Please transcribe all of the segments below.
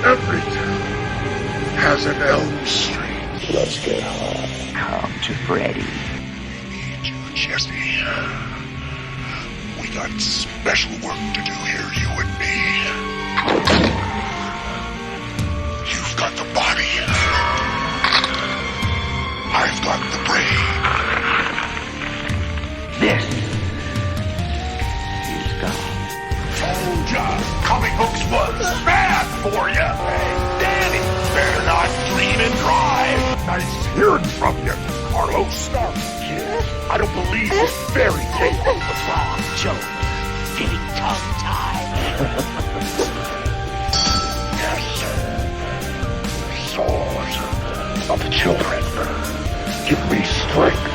Every town has an Elm Street. Let's get high. Come to Freddy. We need you, Jesse. We got special work to do here, you and me. You've got the body. I've got the brain. This is God. Told ya, comic books was bad for ya. Hey, Danny, better not dream and drive. Nice hearing from you, Carlos. Stop, kid. I don't believe this fairy tale. What's wrong, Joe? Getting tongue-tied. Yes. Swords of the children. Give me strength.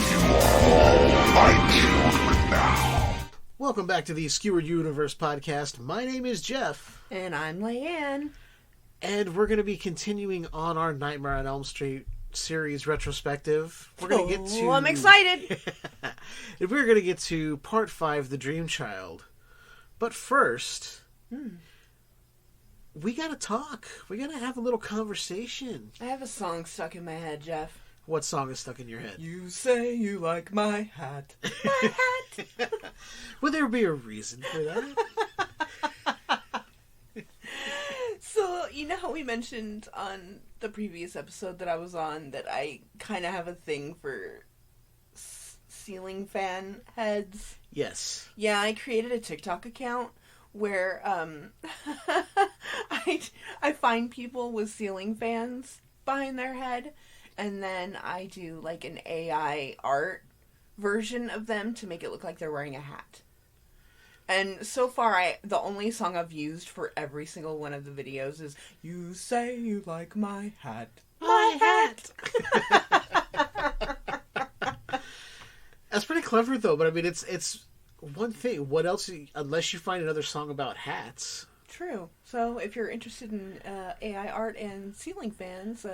You are all my children now. Welcome back to the Skewered Universe Podcast. My name is Jeff. And I'm Leiann. And we're going to be continuing on our Nightmare on Elm Street series retrospective. We're going to get to... I'm excited! We're going to get to Part 5, The Dream Child. But first, we got to talk. We got to have a little conversation. I have a song stuck in my head, Jeff. What song is stuck in your head? You say you like my hat. My hat! Would there be a reason for that? So, you know how we mentioned on the previous episode that I was on that I kind of have a thing for ceiling fan heads? Yes. Yeah, I created a TikTok account where I find people with ceiling fans behind their head, and then I do like an AI art version of them to make it look like they're wearing a hat. And so far, the only song I've used for every single one of the videos is "You say you like my hat, my hat." That's pretty clever, though. But I mean, it's one thing. What else? Unless you find another song about hats. True. So if you're interested in AI art and ceiling fans,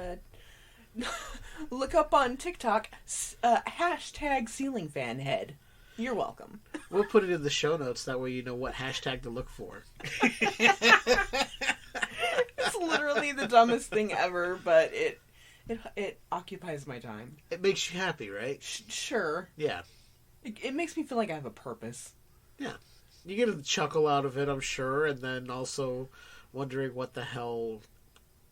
look up on TikTok hashtag ceiling fan head. You're welcome. We'll put it in the show notes. That way you know what hashtag to look for. It's literally the dumbest thing ever, but it occupies my time. It makes you happy, right? Sure. Yeah. It makes me feel like I have a purpose. Yeah. You get a chuckle out of it, I'm sure, and then also wondering what the hell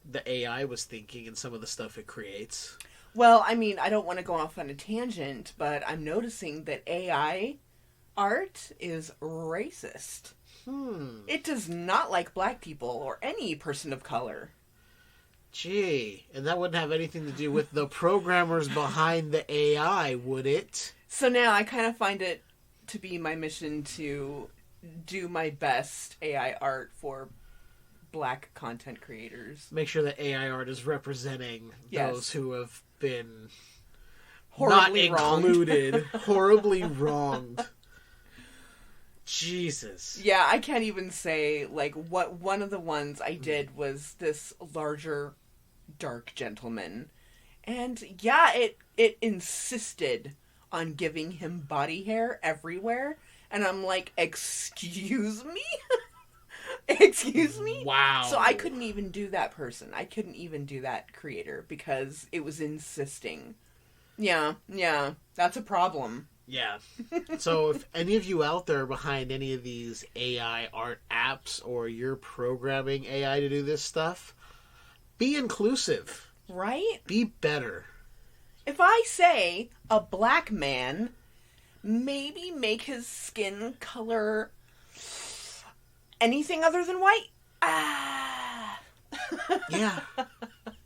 the AI was thinking and some of the stuff it creates. Well, I mean, I don't want to go off on a tangent, but I'm noticing that AI art is racist. It does not like black people or any person of color. Gee, and that wouldn't have anything to do with the programmers behind the AI, would it? So now I kind of find it to be my mission to do my best AI art for black content creators. Make sure that AI art is representing those who have been horribly not included, horribly wronged. Jesus. Yeah, I can't even say, like, what one of the ones I did was this larger, dark gentleman. And, yeah, it insisted on giving him body hair everywhere. And I'm like, excuse me? Excuse me? Wow. So I couldn't even do that person. I couldn't even do that creator because it was insisting. Yeah, that's a problem. Yeah. So if any of you out there behind any of these AI art apps or you're programming AI to do this stuff, be inclusive. Right? Be better. If I say a black man, maybe make his skin color anything other than white? Yeah.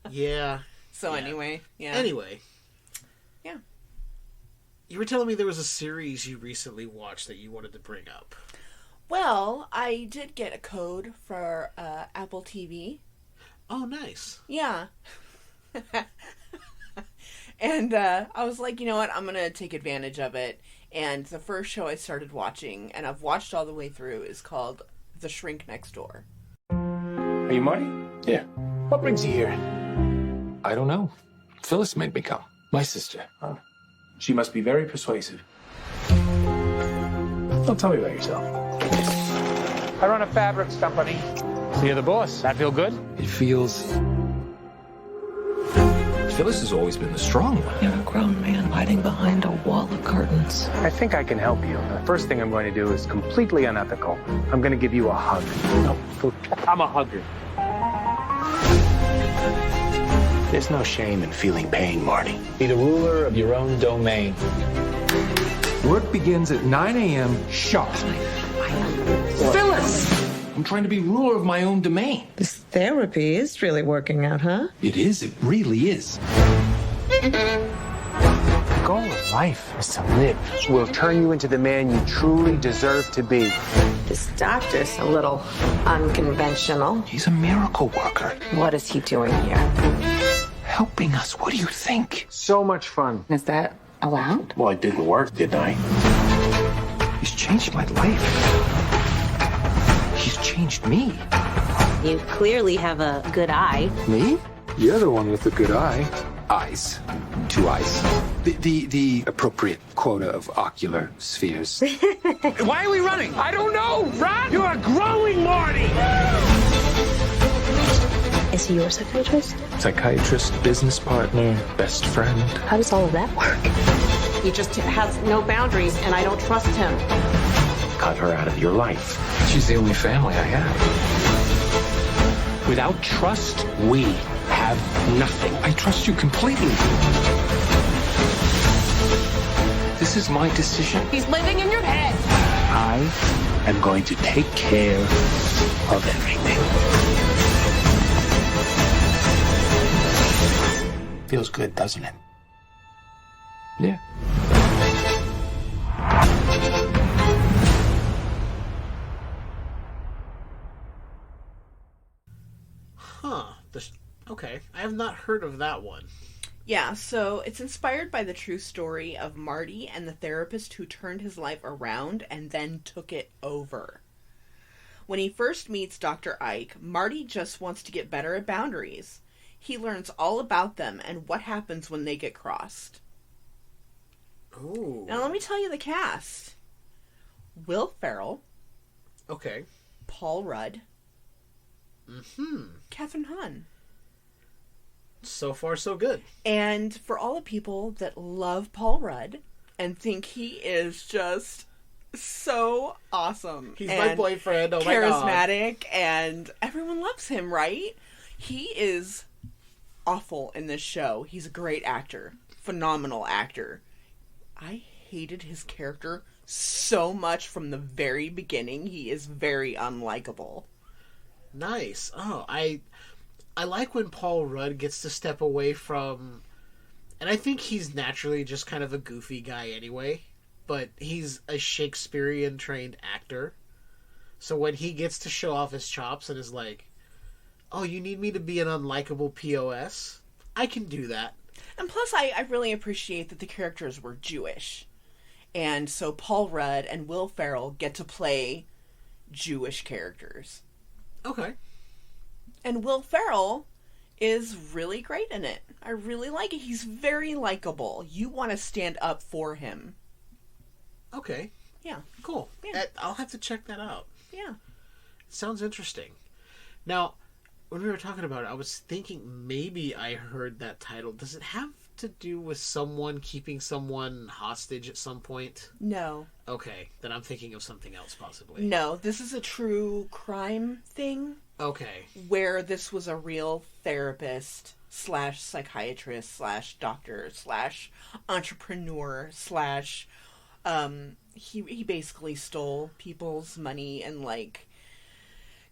Yeah. So anyway, yeah. Anyway. Yeah. You were telling me there was a series you recently watched that you wanted to bring up. Well, I did get a code for Apple TV. Oh, nice. Yeah. And I was like, you know what? I'm going to take advantage of it. And the first show I started watching, and I've watched all the way through, is called The Shrink Next Door. Are you Marty? Yeah. What brings you here? I don't know. Phyllis made me come. My sister. Oh. She must be very persuasive. Don't tell me about yourself. I run a fabrics company. You're the boss. That feel good? It feels... Phyllis has always been the strong one. You're a grown man hiding behind a wall of curtains. I think I can help you. The first thing I'm going to do is completely unethical. I'm going to give you a hug. No, I'm a hugger. There's no shame in feeling pain, Marty. Be the ruler of your own domain. Work begins at 9 a.m. sharp. Phyllis! I'm trying to be ruler of my own domain. This therapy is really working out, huh? It is. It really is. The goal of life is to live. Will turn you into the man you truly deserve to be. This doctor's a little unconventional. He's a miracle worker. What is he doing here? Helping us. What do you think? So much fun. Is that allowed? Well, it didn't work, didn't I? He's changed my life. He's changed me. You clearly have a good eye. Me? You're the one with the good eye. Eyes. 2 eyes. The appropriate quota of ocular spheres. Why are we running? I don't know. Run! You're growing, Marty! Is he your psychiatrist? Psychiatrist, business partner, best friend. How does all of that work? He just has no boundaries, and I don't trust him. Cut her out of your life. She's the only family I have. Without trust, we have nothing. I trust you completely. This is my decision. He's living in your head. I am going to take care of everything. Feels good, doesn't it? Yeah. Okay. I have not heard of that one. Yeah, so it's inspired by the true story of Marty and the therapist who turned his life around and then took it over. When he first meets Dr. Ike, Marty just wants to get better at boundaries. He learns all about them and what happens when they get crossed. Ooh. Now let me tell you the cast. Will Ferrell. Okay. Paul Rudd. Mm-hmm. Kathryn Hahn. So far, so good. And for all the people that love Paul Rudd and think he is just so awesome. He's my boyfriend. Oh my god. Charismatic, and everyone loves him, right? He is awful in this show. He's a great actor. Phenomenal actor. I hated his character so much from the very beginning. He is very unlikable. Nice. Oh, I like when Paul Rudd gets to step away from... And I think he's naturally just kind of a goofy guy anyway, but he's a Shakespearean-trained actor. So when he gets to show off his chops and is like, oh, you need me to be an unlikable POS? I can do that. And plus, I really appreciate that the characters were Jewish. And so Paul Rudd and Will Ferrell get to play Jewish characters. Okay. And Will Ferrell is really great in it. I really like it. He's very likable. You want to stand up for him. Okay. Yeah. Cool. Yeah. I'll have to check that out. Yeah. Sounds interesting. Now, when we were talking about it, I was thinking maybe I heard that title. Does it have to do with someone keeping someone hostage at some point? No. Okay, then I'm thinking of something else possibly. No, this is a true crime thing. Okay. Where this was a real therapist / psychiatrist / doctor / entrepreneur / he basically stole people's money and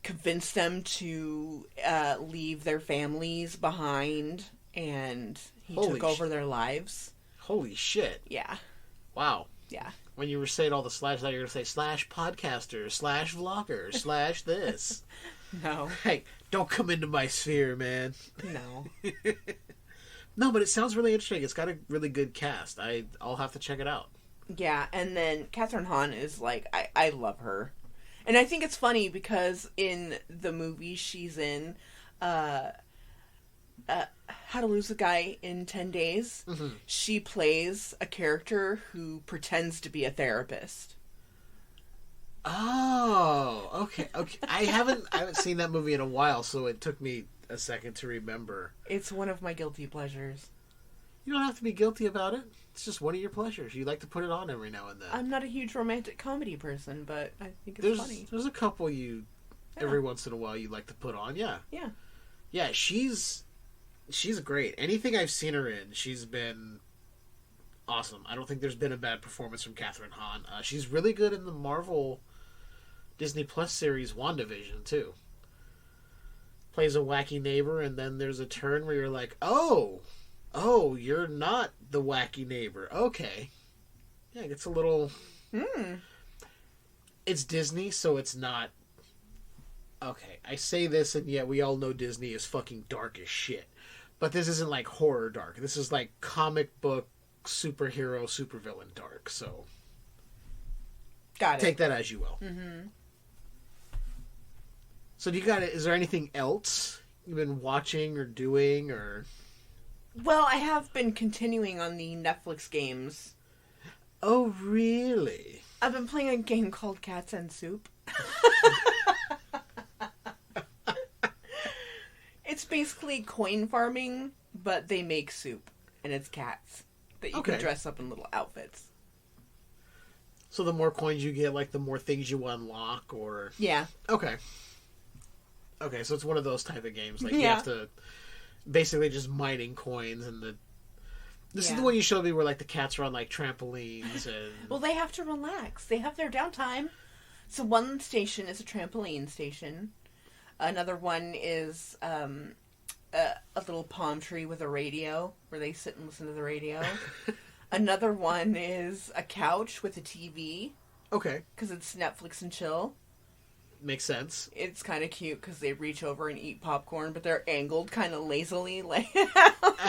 convinced them to leave their families behind, and he took over their lives. Holy shit. Yeah. Wow. Yeah. When you were saying all the slash, I thought you were going to say /podcaster, /vlogger, /this. No. Hey, don't come into my sphere, man. No. No, but it sounds really interesting. It's got a really good cast. I'll have to check it out. Yeah, and then Kathryn Hahn is I love her. And I think it's funny because in the movie she's in, How to Lose a Guy in 10 Days, mm-hmm. she plays a character who pretends to be a therapist. Oh, okay. I haven't seen that movie in a while, so it took me a second to remember. It's one of my guilty pleasures. You don't have to be guilty about it. It's just one of your pleasures. You like to put it on every now and then. I'm not a huge romantic comedy person, but I think it's funny. There's a couple every once in a while you like to put on, yeah. Yeah. Yeah, she's great. Anything I've seen her in, she's been awesome. I don't think there's been a bad performance from Catherine Hahn. She's really good in the Marvel Disney Plus series WandaVision, too. Plays a wacky neighbor, and then there's a turn where you're like, oh, you're not the wacky neighbor. Okay. Yeah, it gets a little... It's Disney, so it's not... Okay, I say this, and yet we all know Disney is fucking dark as shit. But this isn't like horror dark. This is like comic book, superhero, supervillain dark, so... Got it. Take that as you will. Mm-hmm. So is there anything else you've been watching or doing, or... Well, I have been continuing on the Netflix games. Oh, really? I've been playing a game called Cats and Soup. It's basically coin farming, but they make soup, and it's cats that you can dress up in little outfits. So the more coins you get, like, the more things you unlock, or... Yeah. Okay, so it's one of those type of games. Like, you have to... Basically just mining coins, and This is the one you showed me where, like, the cats are on, like, trampolines, and... Well, they have to relax. They have their downtime. So one station is a trampoline station. Another one is a little palm tree with a radio, where they sit and listen to the radio. Another one is a couch with a TV. Okay. Because it's Netflix and chill. Makes sense. It's kind of cute because they reach over and eat popcorn, but they're angled kind of lazily, like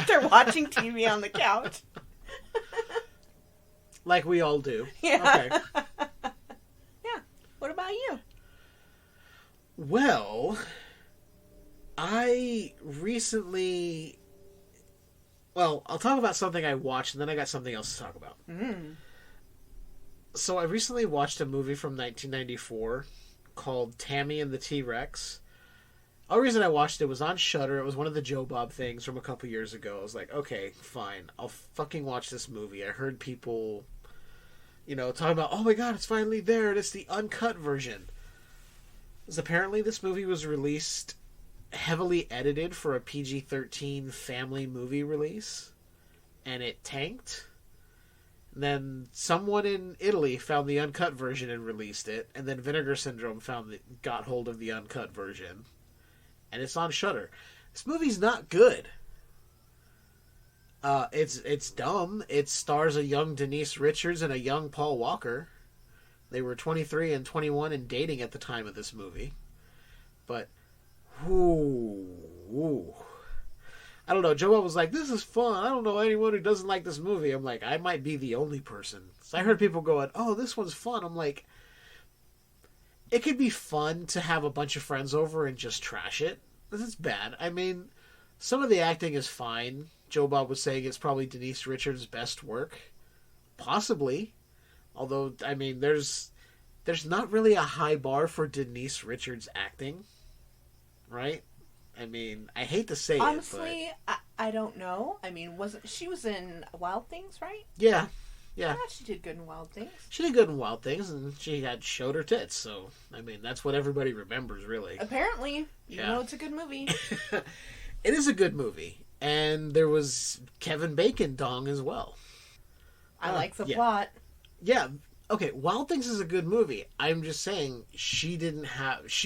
they're watching TV on the couch. Like we all do. Yeah. Okay. Yeah. What about you? Well, I recently... Well, I'll talk about something I watched, and then I got something else to talk about. So I recently watched a movie from 1994 called Tammy and the T-Rex. The only reason I watched it was on Shudder. It was one of the Joe Bob things from a couple years ago. I was like, okay, fine. I'll fucking watch this movie. I heard people, talking about, oh my god, it's finally there, and it's the uncut version. Because apparently this movie was released heavily edited for a PG-13 family movie release, and it tanked. And then someone in Italy found the uncut version and released it, and then Vinegar Syndrome got hold of the uncut version, and it's on Shudder. This movie's not good. It's dumb. It stars a young Denise Richards and a young Paul Walker. They were 23 and 21 and dating at the time of this movie. But, I don't know. Joel was like, this is fun. I don't know anyone who doesn't like this movie. I'm like, I might be the only person. So I heard people going, oh, this one's fun. I'm like, it could be fun to have a bunch of friends over and just trash it. This is bad. I mean, some of the acting is fine. Joe Bob was saying it's probably Denise Richards' best work. Possibly. Although, I mean, there's not really a high bar for Denise Richards' acting. Right? I mean, I hate to say Honestly, it, but... I don't know. I mean, she was in Wild Things, right? Yeah. I thought she did good in Wild Things. She did good in Wild Things, and she showed her tits, so, I mean, that's what everybody remembers, really. Apparently. You know it's a good movie. It is a good movie. And there was Kevin Bacon dong as well. I like the plot. Yeah. Okay, Wild Things is a good movie. I'm just saying, she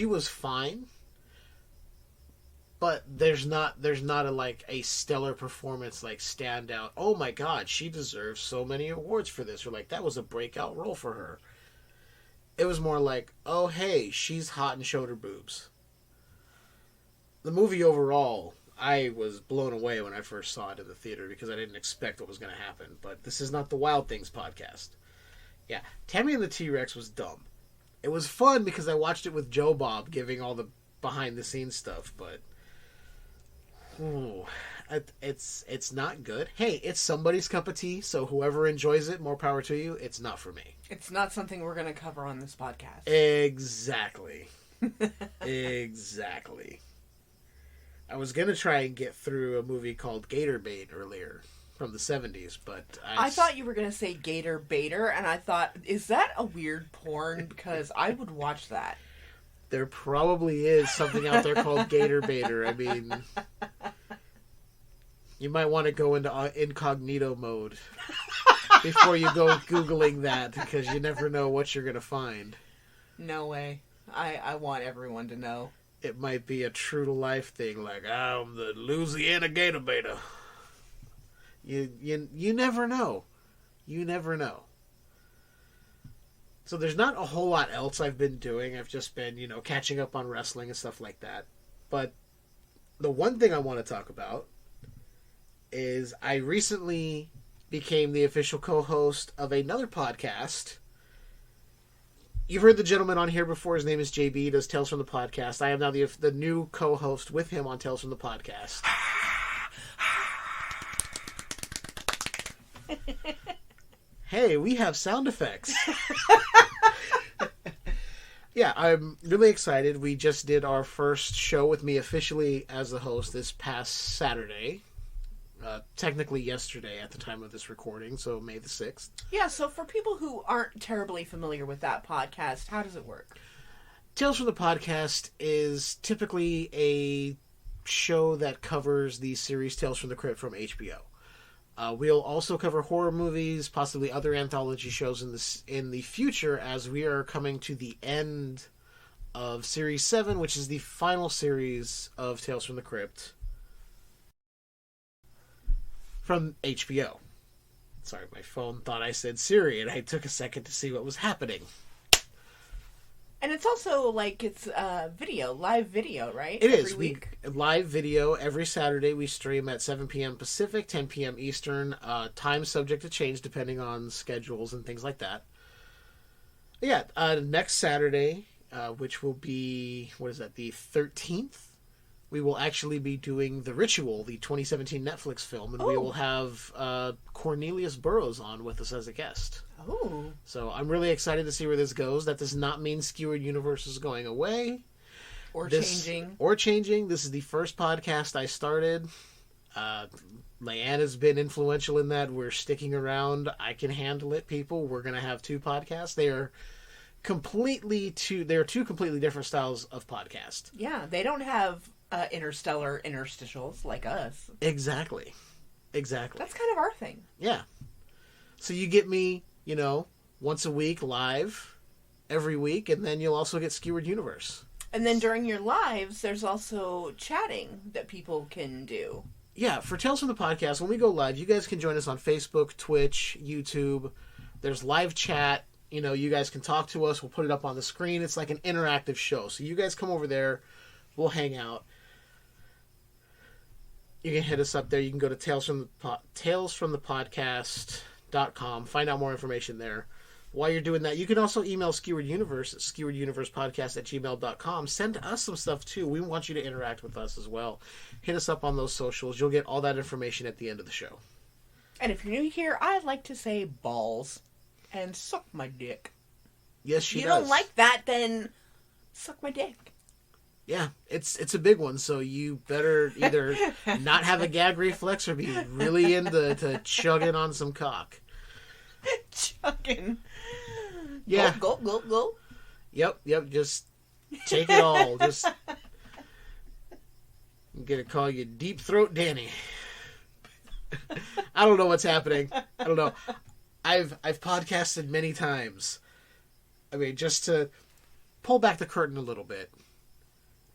was fine. But there's not a stellar performance, like, standout. Oh my god, she deserves so many awards for this. Or like, that was a breakout role for her. It was more like, oh hey, she's hot and showed her boobs. The movie overall, I was blown away when I first saw it in the theater because I didn't expect what was going to happen. But this is not the Wild Things podcast. Yeah, Tammy and the T-Rex was dumb. It was fun because I watched it with Joe Bob giving all the behind the scenes stuff, but... It's not good. Hey, it's somebody's cup of tea, so whoever enjoys it, more power to you. It's not for me. It's not something we're going to cover on this podcast. Exactly. Exactly. I was going to try and get through a movie called Gator Bait earlier from the 70s, but I thought you were going to say Gator Baiter, and I thought, is that a weird porn? Because I would watch that. There probably is something out there called Gator Baiter. I mean, you might want to go into incognito mode before you go Googling that, because you never know what you're going to find. No way. I want everyone to know. It might be a true-to-life thing, like, I'm the Louisiana Gator Baiter. You never know. You never know. So there's not a whole lot else I've been doing. I've just been, catching up on wrestling and stuff like that. But the one thing I want to talk about is I recently became the official co-host of another podcast. You've heard the gentleman on here before. His name is JB. He does Tales from the Podcast. I am now the new co-host with him on Tales from the Podcast. Hey, we have sound effects. Yeah, I'm really excited. We just did our first show with me officially as the host this past Saturday. Technically yesterday at the time of this recording, so May the 6th. Yeah, so for people who aren't terribly familiar with that podcast, how does it work? Tales from the Podcast is typically a show that covers the series Tales from the Crypt from HBO. We'll also cover horror movies, possibly other anthology shows in the future, as we are coming to the end of Series 7, which is the final series of Tales from the Crypt from HBO. Sorry, my phone thought I said Siri, and I took a second to see what was happening. And it's also like it's live video, right? It Every is. week? Live video every Saturday. We stream at 7 p.m. Pacific, 10 p.m. Eastern. Time subject to change depending on schedules and things like that. Yeah, next Saturday, which will be, the 13th? We will actually be doing The Ritual, the 2017 Netflix film, and we will have Cornelius Burrows on with us as a guest. Oh. So I'm really excited to see where this goes. That does not mean Skewered Universe is going away. Changing. This is the first podcast I started. Leiann has been influential in that. We're sticking around. I can handle it, people. We're going to have two podcasts. They are two completely different styles of podcast. Yeah, they don't have interstellar interstitials like us. Exactly. That's kind of our thing. Yeah. So you get me, once a week live every week, and then you'll also get Skewered Universe. And then during your lives, there's also chatting that people can do. Yeah, for Tales from the Podcast, when we go live, you guys can join us on Facebook, Twitch, YouTube. There's live chat. You guys can talk to us. We'll put it up on the screen. It's like an interactive show. So you guys come over there. We'll hang out. You can hit us up there. You can go to talesfromthepodcast.com. Find out more information there. While you're doing that, you can also email Skewered Universe at skewerduniversepodcast@gmail.com. Send us some stuff, too. We want you to interact with us as well. Hit us up on those socials. You'll get all that information at the end of the show. And if you're new here, I'd like to say balls and suck my dick. Yes, she does. If you don't like that, then suck my dick. Yeah, it's a big one, so you better either not have a gag reflex or be really into chugging on some cock. Chugging. Yeah. Go. Yep, just take it all. Just I'm gonna call you Deep Throat Danny. I don't know what's happening. I don't know. I've podcasted many times. I mean, just to pull back the curtain a little bit.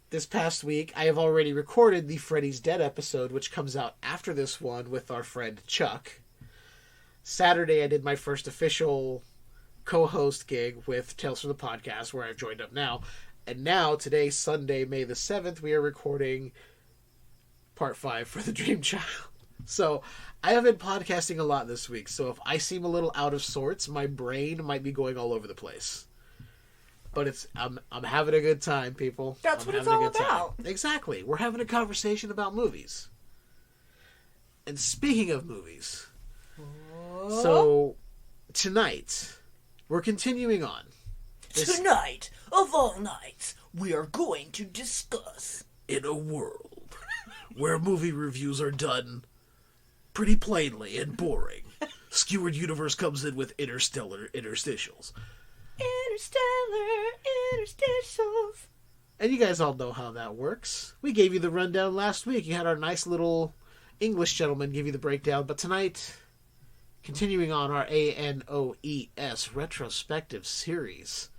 This past week, I have already recorded the Freddy's Dead episode, which comes out after this one with our friend Chuck. Saturday, I did my first official co-host gig with Tales from the Podcast, where I've joined up now. And now, today, Sunday, May the 7th, we are recording Part 5 for The Dream Child. So, I have been podcasting a lot this week, so if I seem a little out of sorts, my brain might be going all over the place. But I'm having a good time, people. That's what it's all about. Exactly. We're having a conversation about movies. And speaking of movies, so tonight we're continuing on. Tonight, of all nights, we are going to discuss... In a world where movie reviews are done pretty plainly and boring, Skewered Universe comes in with Interstellar Interstitials. Interstellar Interstitials. And you guys all know how that works. We gave you the rundown last week. You had our nice little English gentleman give you the breakdown. But tonight, continuing on our ANOES retrospective series,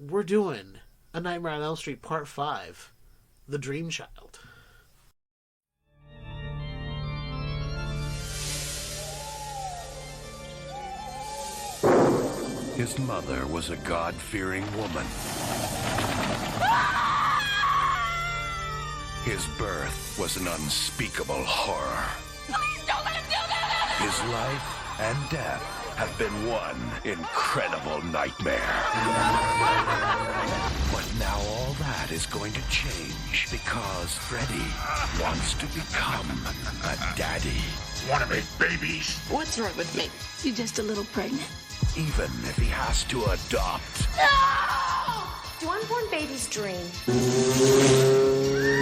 we're doing A Nightmare on Elm Street Part 5, The Dream Child. His mother was a God-fearing woman. His birth was an unspeakable horror. Please don't let him do that! His life and death have been one incredible nightmare. But now all that is going to change because Freddy wants to become a daddy. Want to make babies? What's wrong with me? You're just a little pregnant. Even if he has to adopt. Do unborn babies dream?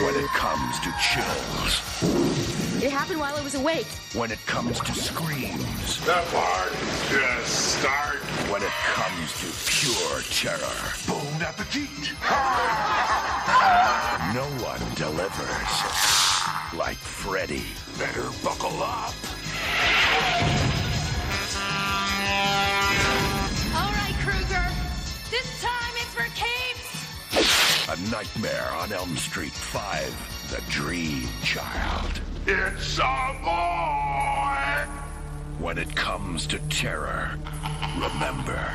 When it comes to chills. It happened while I was awake. When it comes to screams. That part just start. When it comes to pure terror. Bon appetit. No one delivers like Freddy. Better buckle up. All right, Krueger. This time it's for keeps. A Nightmare on Elm Street 5, The Dream Child. It's a boy. When it comes to terror, remember,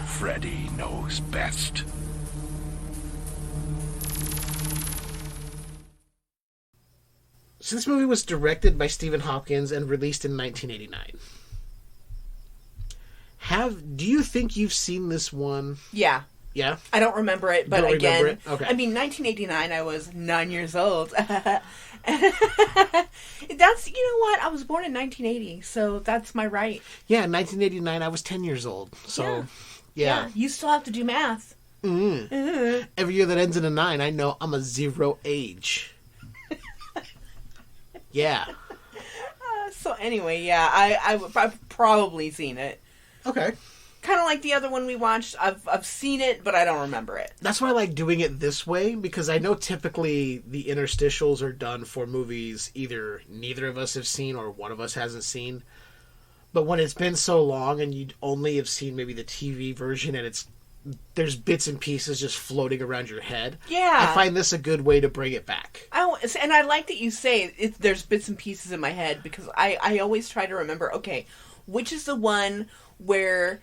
Freddy knows best. So this movie was directed by Stephen Hopkins and released in 1989. Do you think you've seen this one? Yeah. Yeah? I don't remember it, but Don't again, remember it? Okay. I mean, 1989, I was 9 years old. That's, you know what? I was born in 1980, so that's my right. Yeah, in 1989, I was 10 years old. So, yeah. You still have to do math. Every year that ends in a 9, I know I'm a 0 age. Yeah. So anyway, yeah, I've probably seen it. Okay. Kind of like the other one we watched. I've seen it, but I don't remember it. That's why I like doing it this way, because I know typically the interstitials are done for movies either neither of us have seen or one of us hasn't seen. But when it's been so long and you only have seen maybe the TV version and there's bits and pieces just floating around your head. Yeah. I find this a good way to bring it back. And I like that you say there's bits and pieces in my head, because I always try to remember, okay, which is the one where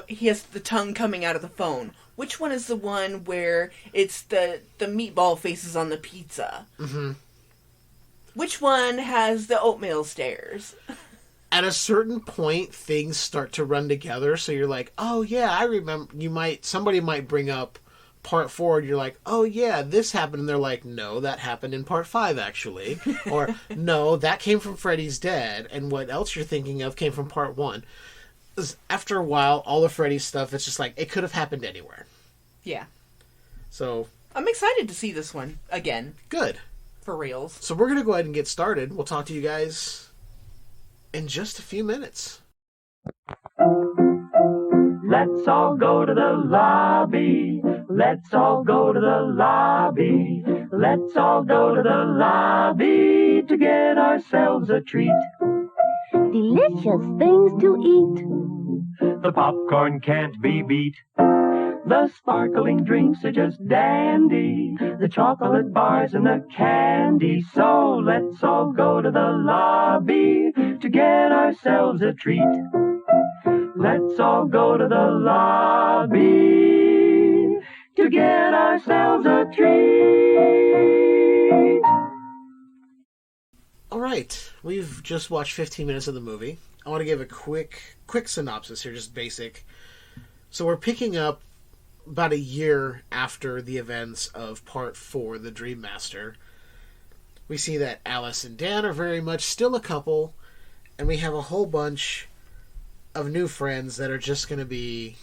he has the tongue coming out of the phone? Which one is the one where it's the meatball faces on the pizza? Mm-hmm. Which one has the oatmeal stairs? At a certain point, things start to run together, so you're like, oh yeah, I remember. Somebody might bring up part 4, and you're like, oh yeah, this happened, and they're like, no, that happened in part 5 actually, or no, that came from Freddy's Dead, and what else you're thinking of came from part 1. After a while, all of Freddy's stuff, it's just like, it could have happened anywhere. Yeah. So I'm excited to see this one again. Good. For reals. So we're gonna go ahead and get started. We'll talk to you guys in just a few minutes. Let's all go to the lobby. Let's all go to the lobby. Let's all go to the lobby to get ourselves a treat. Delicious things to eat. The popcorn can't be beat. The sparkling drinks are just dandy. The chocolate bars and the candy. So let's all go to the lobby to get ourselves a treat. Let's all go to the lobby to get ourselves a treat. All right, we've just watched 15 minutes of the movie. I want to give a quick synopsis here, just basic. So we're picking up about a year after the events of Part 4, The Dream Master. We see that Alice and Dan are very much still a couple, and we have a whole bunch of new friends that are just going to be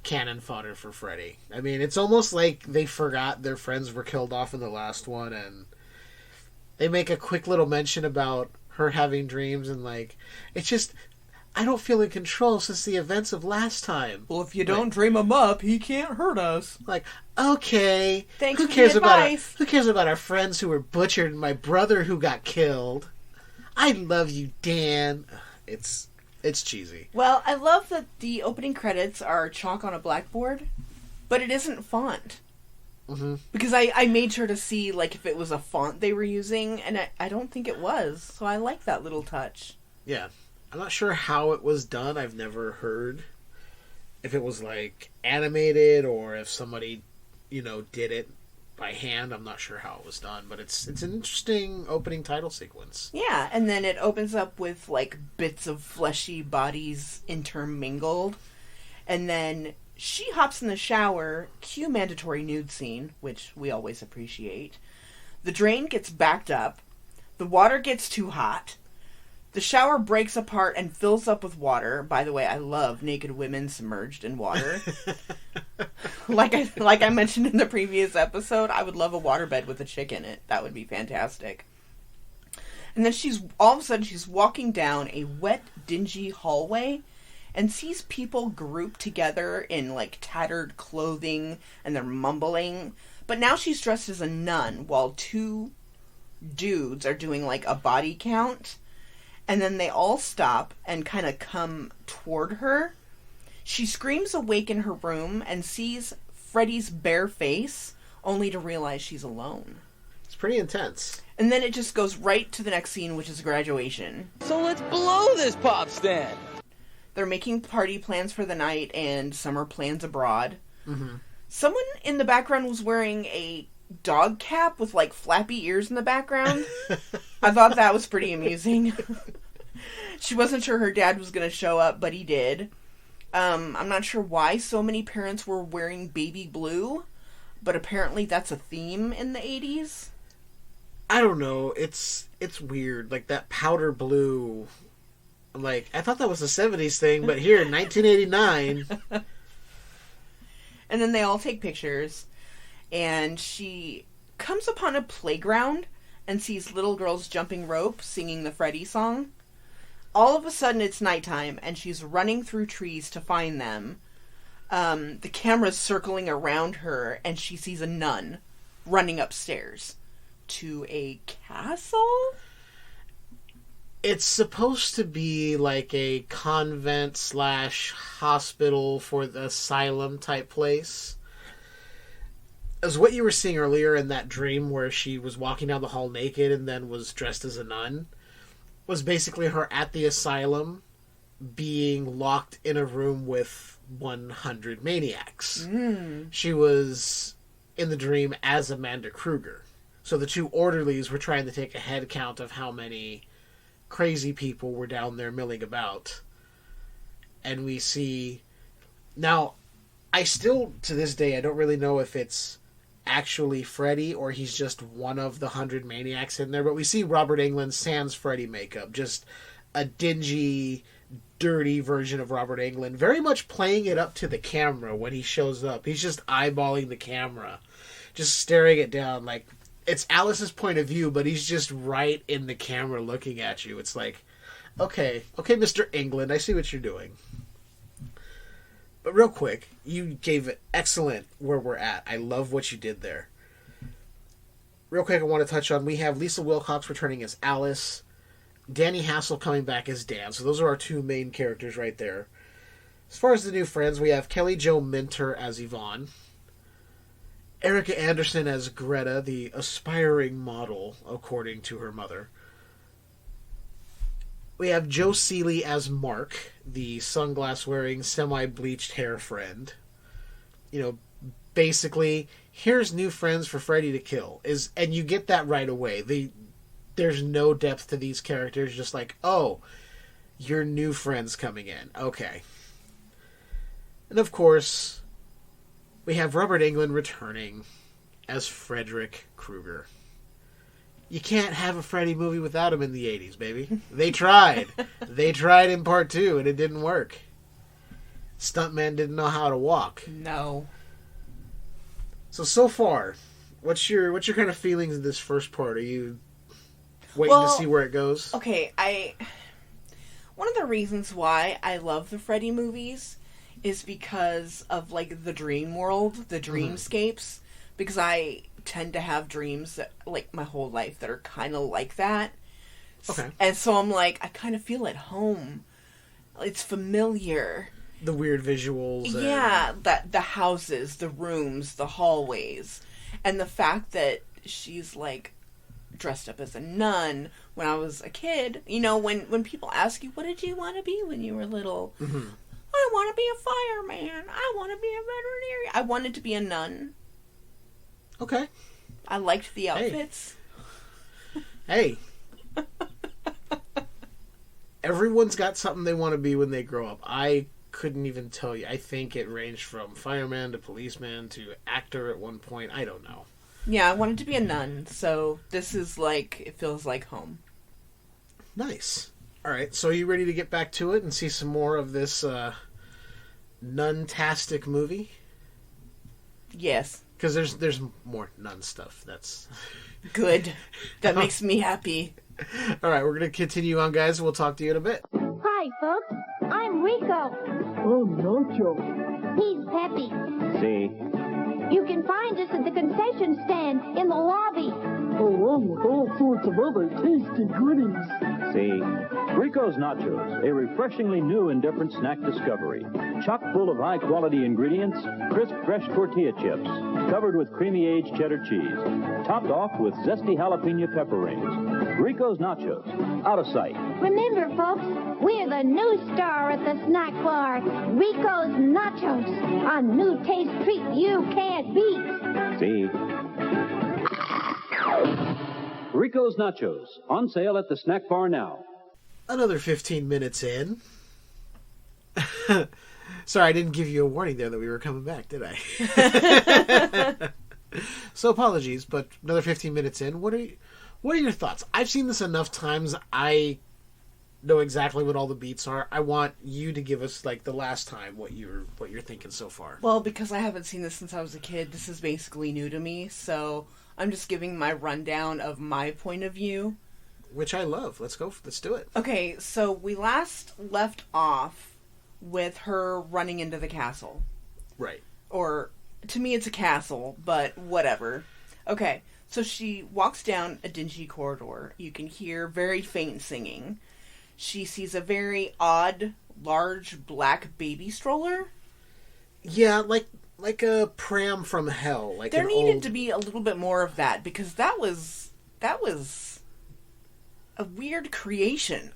cannon fodder for Freddy. I mean, it's almost like they forgot their friends were killed off in the last one, and they make a quick little mention about her having dreams, and like, it's just, I don't feel in control since the events of last time. Well, if you don't dream him up, he can't hurt us. Like, okay, Thanks who for cares the about advice. who cares about our friends who were butchered and my brother who got killed? I love you, Dan. It's cheesy. Well, I love that the opening credits are chalk on a blackboard, but it isn't font. Mm-hmm. Because I made sure to see like if it was a font they were using, and I don't think it was. So I like that little touch. Yeah. I'm not sure how it was done. I've never heard if it was like animated or if somebody, did it by hand. I'm not sure how it was done, but it's an interesting opening title sequence. Yeah, and then it opens up with like bits of fleshy bodies intermingled, and then she hops in the shower, cue mandatory nude scene, which we always appreciate. The drain gets backed up, the water gets too hot. The shower breaks apart and fills up with water. By the way, I love naked women submerged in water. like I mentioned in the previous episode, I would love a waterbed with a chick in it. That would be fantastic. And then all of a sudden she's walking down a wet, dingy hallway and sees people grouped together in like tattered clothing, and they're mumbling. But now she's dressed as a nun while two dudes are doing like a body count. And then they all stop and kind of come toward her. She screams awake in her room and sees Freddy's bare face, only to realize she's alone. It's pretty intense. And then it just goes right to the next scene, which is graduation. So let's blow this pop stand. They're making party plans for the night and summer plans abroad. Mm-hmm. Someone in the background was wearing a dog cap with like flappy ears in the background. I thought that was pretty amusing. She wasn't sure her dad was going to show up, but he did. I'm not sure why so many parents were wearing baby blue, but apparently that's a theme in the 80s. I don't know. It's weird. Like that powder blue. I'm like, I thought that was a 70s thing, but here in 1989. And then they all take pictures. And she comes upon a playground and sees little girls jumping rope, singing the Freddy song. All of a sudden it's nighttime, and she's running through trees to find them. The camera's circling around her, and she sees a nun running upstairs to a castle? It's supposed to be like a convent / hospital for the asylum type place. As what you were seeing earlier in that dream where she was walking down the hall naked and then was dressed as a nun, was basically her at the asylum being locked in a room with 100 maniacs. She was in the dream as Amanda Kruger. So the two orderlies were trying to take a head count of how many crazy people were down there milling about. And we see... Now, I still, to this day, I don't really know if it's actually Freddy or he's just one of the 100 maniacs in there, but we see Robert Englund sans Freddy makeup, just a dingy, dirty version of Robert Englund, very much playing it up to the camera when he shows up. He's just eyeballing the camera, just staring it down, like it's Alice's point of view, but he's just right in the camera looking at you. It's like, okay, Mr. Englund, I see what you're doing. But real quick, you gave it excellent where we're at. I love what you did there. Real quick, I want to touch on, we have Lisa Wilcox returning as Alice, Danny Hassel coming back as Dan. So those are our two main characters right there. As far as the new friends, we have Kelly Jo Minter as Yvonne, Erica Anderson as Greta, the aspiring model, according to her mother. We have Joe Seeley as Mark, the sunglass-wearing, semi-bleached hair friend. You know, basically, here's new friends for Freddy to kill. And you get that right away. There's no depth to these characters, just like, oh, your new friends coming in. Okay. And of course, we have Robert Englund returning as Frederick Krueger. You can't have a Freddy movie without him in the 80s, baby. They tried. They tried in part 2, and it didn't work. Stuntman didn't know how to walk. No. So far, what's your kind of feelings in this first part? Are you waiting to see where it goes? Okay, one of the reasons why I love the Freddy movies is because of, like, the dream world, the dreamscapes, because I tend to have dreams that, like, my whole life that are kind of like that. Okay. And so I'm like, I kind of feel at home. It's familiar. The weird visuals. Yeah, the houses, the rooms, the hallways. And the fact that she's, like, dressed up as a nun when I was a kid. You know, when people ask you, what did you want to be when you were little? Mm-hmm. I want to be a fireman. I want to be a veterinarian. I wanted to be a nun. Okay. I liked the outfits. Hey. Everyone's got something they want to be when they grow up. I couldn't even tell you. I think it ranged from fireman to policeman to actor at one point. I don't know. Yeah, I wanted to be a nun, so this is like, it feels like home. Nice. All right, so are you ready to get back to it and see some more of this nun-tastic movie? Yes. Because there's more nun stuff. That's good. That makes me happy. All right, we're going to continue on, guys. We'll talk to you in a bit. Hi, folks. I'm Rico. Oh, Nacho. He's Peppy. See? You can find us at the concession stand in the lobby. Along with all sorts of other tasty goodies. See? Rico's Nachos, a refreshingly new and different snack discovery. Chock full of high-quality ingredients, crisp, fresh tortilla chips, covered with creamy aged cheddar cheese, topped off with zesty jalapeno pepper rings. Rico's Nachos, out of sight. Remember, folks, we're the new star at the snack bar, Rico's Nachos, a new taste treat you can't beat. See? Rico's Nachos, on sale at the snack bar now. Another 15 minutes in. Sorry, I didn't give you a warning there that we were coming back, did I? So apologies, but another 15 minutes in. What are your thoughts? I've seen this enough times. I know exactly what all the beats are. I want you to give us, like, the last time what you're thinking so far. Well, because I haven't seen this since I was a kid, this is basically new to me, so I'm just giving my rundown of my point of view. Which I love. Let's go. Let's do it. Okay, so we last left off with her running into the castle. Right. Or, to me it's a castle, but whatever. Okay, so she walks down a dingy corridor. You can hear very faint singing. She sees a very odd, large, black baby stroller. Yeah, like a pram from hell. Like there needed to be a little bit more of that, because that was a weird creation.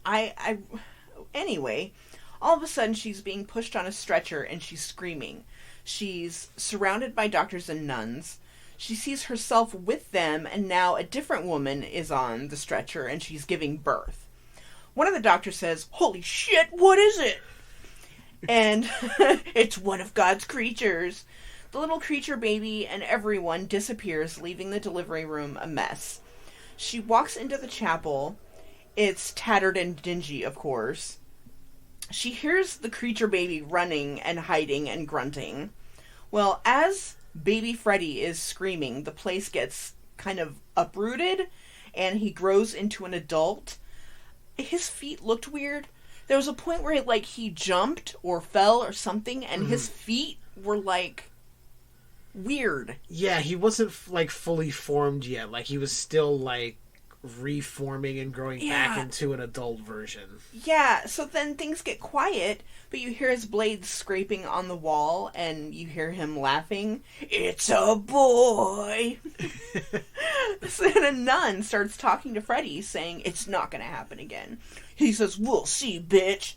Anyway, all of a sudden she's being pushed on a stretcher and she's screaming. She's surrounded by doctors and nuns. She sees herself with them, and now a different woman is on the stretcher and she's giving birth. One of the doctors says, "Holy shit, what is it?" And it's one of God's creatures. The little creature baby and everyone disappears, leaving the delivery room a mess. She walks into the chapel. It's tattered and dingy, of course. She hears the creature baby running and hiding and grunting. Well, as baby Freddy is screaming, the place gets kind of uprooted, and he grows into an adult. His feet looked weird. There was a point where he jumped or fell or something, and his feet were weird. Yeah, he wasn't fully formed yet. He was still reforming and growing back into an adult version. Yeah, so then things get quiet, but you hear his blades scraping on the wall, and you hear him laughing. "It's a boy!" So then a nun starts talking to Freddy, saying, "It's not gonna happen again." He says, "We'll see, bitch."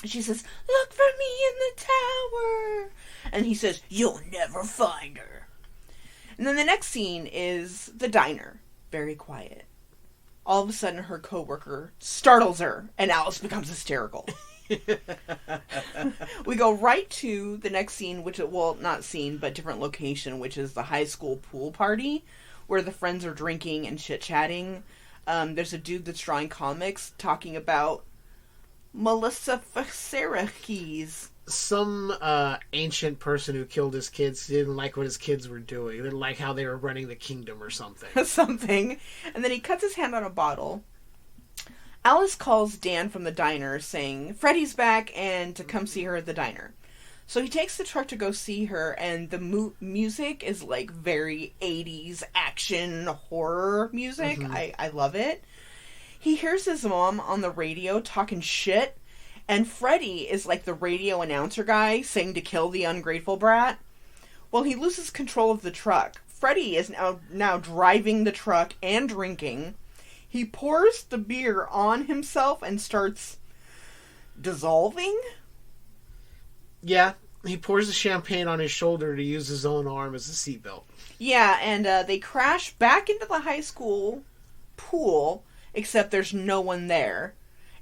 She says, "Look for me in the tower." And he says, "You'll never find her." And then the next scene is the diner. Very quiet. All of a sudden, her coworker startles her, and Alice becomes hysterical. We go right to the next scene, which, well, not scene, but different location, which is the high school pool party, where the friends are drinking and chit-chatting. There's a dude that's drawing comics talking about Melissa Keys. Some ancient person who killed his kids didn't like what his kids were doing. They didn't like how they were running the kingdom or something. Something. And then he cuts his hand on a bottle. Alice calls Dan from the diner saying Freddy's back and to come see her at the diner. So he takes the truck to go see her, and the music is like very 80s action horror music. Mm-hmm. I love it. He hears his mom on the radio talking shit, and Freddy is like the radio announcer guy saying to kill the ungrateful brat. Well, he loses control of the truck. Freddy is now driving the truck and drinking. He pours the beer on himself and starts dissolving. Yeah, he pours the champagne on his shoulder to use his own arm as a seatbelt. Yeah, and they crash back into the high school pool, except there's no one there.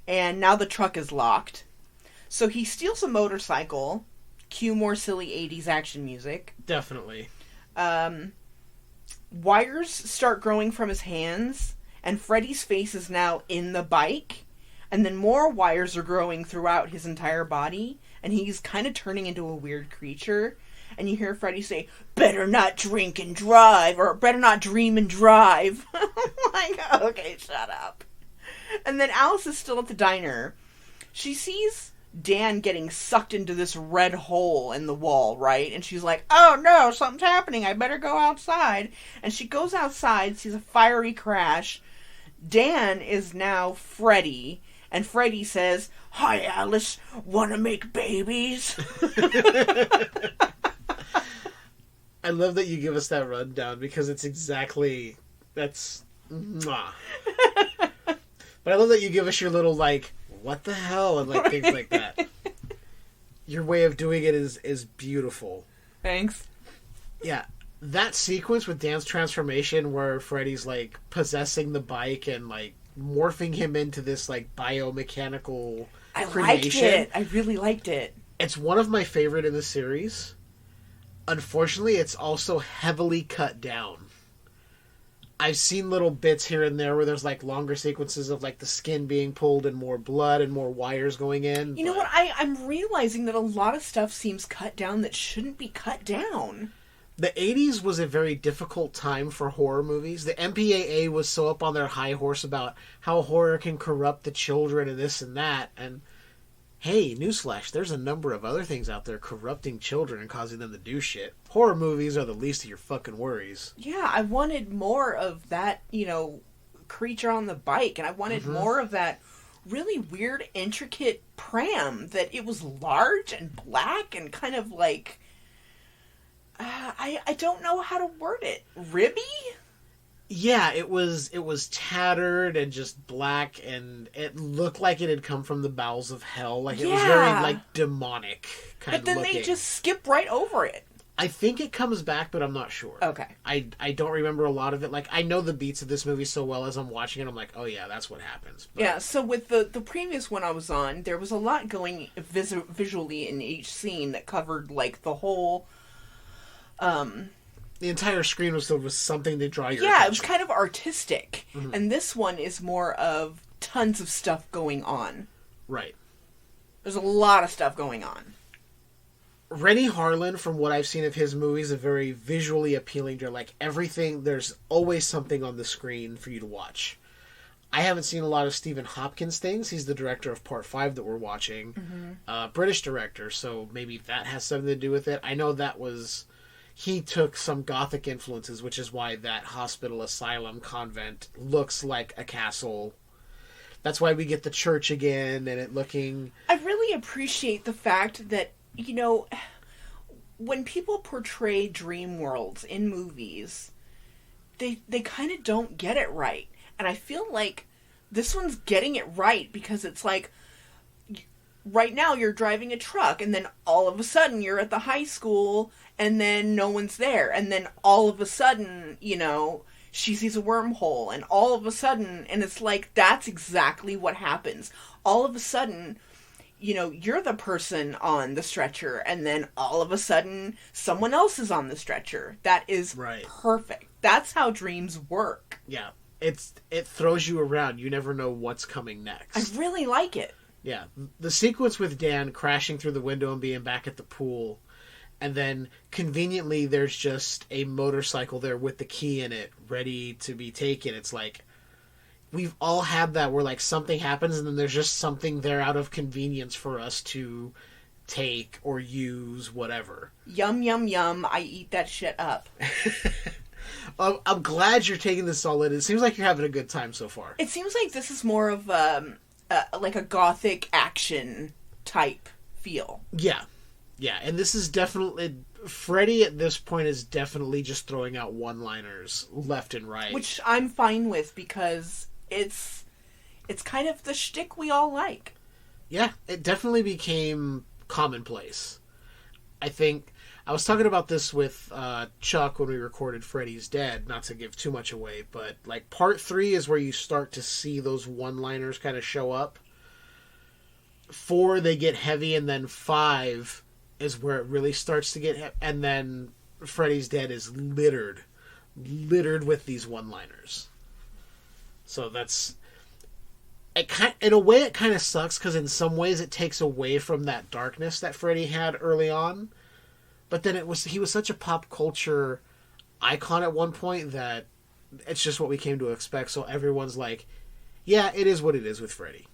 And now the truck is locked. So he steals a motorcycle. Cue more silly 80s action music. Definitely. Wires start growing from his hands, and Freddy's face is now in the bike. And then more wires are growing throughout his entire body, and he's kind of turning into a weird creature. And you hear Freddy say, "Better not drink and drive," or "Better not dream and drive." I'm like, okay, shut up. And then Alice is still at the diner. She sees Dan getting sucked into this red hole in the wall, right? And she's like, "Oh no, something's happening. I better go outside." And she goes outside, sees a fiery crash. Dan is now Freddy. And Freddy says, "Hi, Alice. Want to make babies?" I love that you give us that rundown because it's exactly... That's... Mwah. But I love that you give us your little, like, what the hell? And, like, things like that. Your way of doing it is beautiful. Thanks. Yeah. That sequence with Dan's transformation where Freddy's, like, possessing the bike and, like, morphing him into this, like, biomechanical I creation. liked it. I really liked it. It's one of my favorite in the series. Unfortunately, it's also heavily cut down. I've seen little bits here and there where there's, like, longer sequences of, like, the skin being pulled and more blood and more wires going in. You know what? I'm realizing that a lot of stuff seems cut down that shouldn't be cut down. The 80s was a very difficult time for horror movies. The MPAA was so up on their high horse about how horror can corrupt the children and this and that. And, hey, newsflash, there's a number of other things out there corrupting children and causing them to do shit. Horror movies are the least of your fucking worries. Yeah, I wanted more of that, creature on the bike. And I wanted more of that really weird, intricate pram. That it was large and black and kind of like... I don't know how to word it. Ribby? Yeah, it was tattered and just black, and it looked like it had come from the bowels of hell. Like, it was very, like, demonic kind of looking. But then they just skip right over it. I think it comes back, but I'm not sure. Okay. I don't remember a lot of it. Like, I know the beats of this movie so well as I'm watching it, I'm like, oh yeah, that's what happens. But... Yeah, so with the previous one I was on, there was a lot going visually in each scene that covered, like, the whole... the entire screen was filled with something to draw your attention. attention. It was kind of artistic. Mm-hmm. And this one is more of tons of stuff going on. Right. There's a lot of stuff going on. Rennie Harlan, from what I've seen of his movies, is very visually appealing. They're like everything, there's always something on the screen for you to watch. I haven't seen a lot of Stephen Hopkins things. He's the director of Part 5 that we're watching. Mm-hmm. British director, so maybe that has something to do with it. I know that was... He took some Gothic influences, which is why that hospital, asylum, convent looks like a castle. That's why we get the church again, and it looking... I really appreciate the fact that, when people portray dream worlds in movies, they kind of don't get it right. And I feel like this one's getting it right, because it's like... Right now, you're driving a truck, and then all of a sudden, you're at the high school, and then no one's there. And then all of a sudden, she sees a wormhole, and all of a sudden, and it's like, that's exactly what happens. All of a sudden, you're the person on the stretcher, and then all of a sudden someone else is on the stretcher. That is perfect. That's how dreams work. Yeah. It throws you around. You never know what's coming next. I really like it. Yeah. The sequence with Dan crashing through the window and being back at the pool, and then conveniently there's just a motorcycle there with the key in it ready to be taken. It's like, we've all had that where like something happens and then there's just something there out of convenience for us to take or use, whatever. Yum, yum, yum. I eat that shit up. I'm glad you're taking this all in. It seems like you're having a good time so far. It seems like this is more of like a gothic action type feel. Yeah. Yeah, and this is definitely... Freddy at this point is definitely just throwing out one-liners left and right. Which I'm fine with because it's kind of the shtick we all like. Yeah, it definitely became commonplace. I think... I was talking about this with Chuck when we recorded Freddy's Dead, not to give too much away, but like part 3 is where you start to see those one-liners kind of show up. 4, they get heavy, and then 5 is where it really starts to get heavy, and then Freddy's Dead is littered with these one-liners. So that's... in a way, it kind of sucks, because in some ways it takes away from that darkness that Freddy had early on. But then he was such a pop culture icon at one point that it's just what we came to expect. So everyone's like, yeah, it is what it is with Freddy.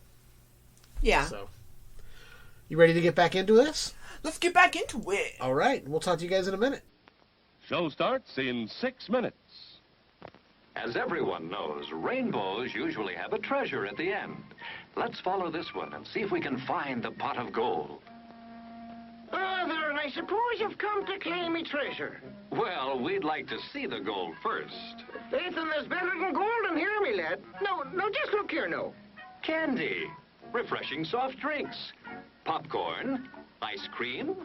Yeah. So, you ready to get back into this? Let's get back into it. All right. We'll talk to you guys in a minute. Show starts in 6 minutes. As everyone knows, rainbows usually have a treasure at the end. Let's follow this one and see if we can find the pot of gold. Father, I suppose you've come to claim me treasure. Well, we'd like to see the gold first. Ethan, there's better than gold in here, me lad. No, just look here, no. Candy, refreshing soft drinks, popcorn, ice cream.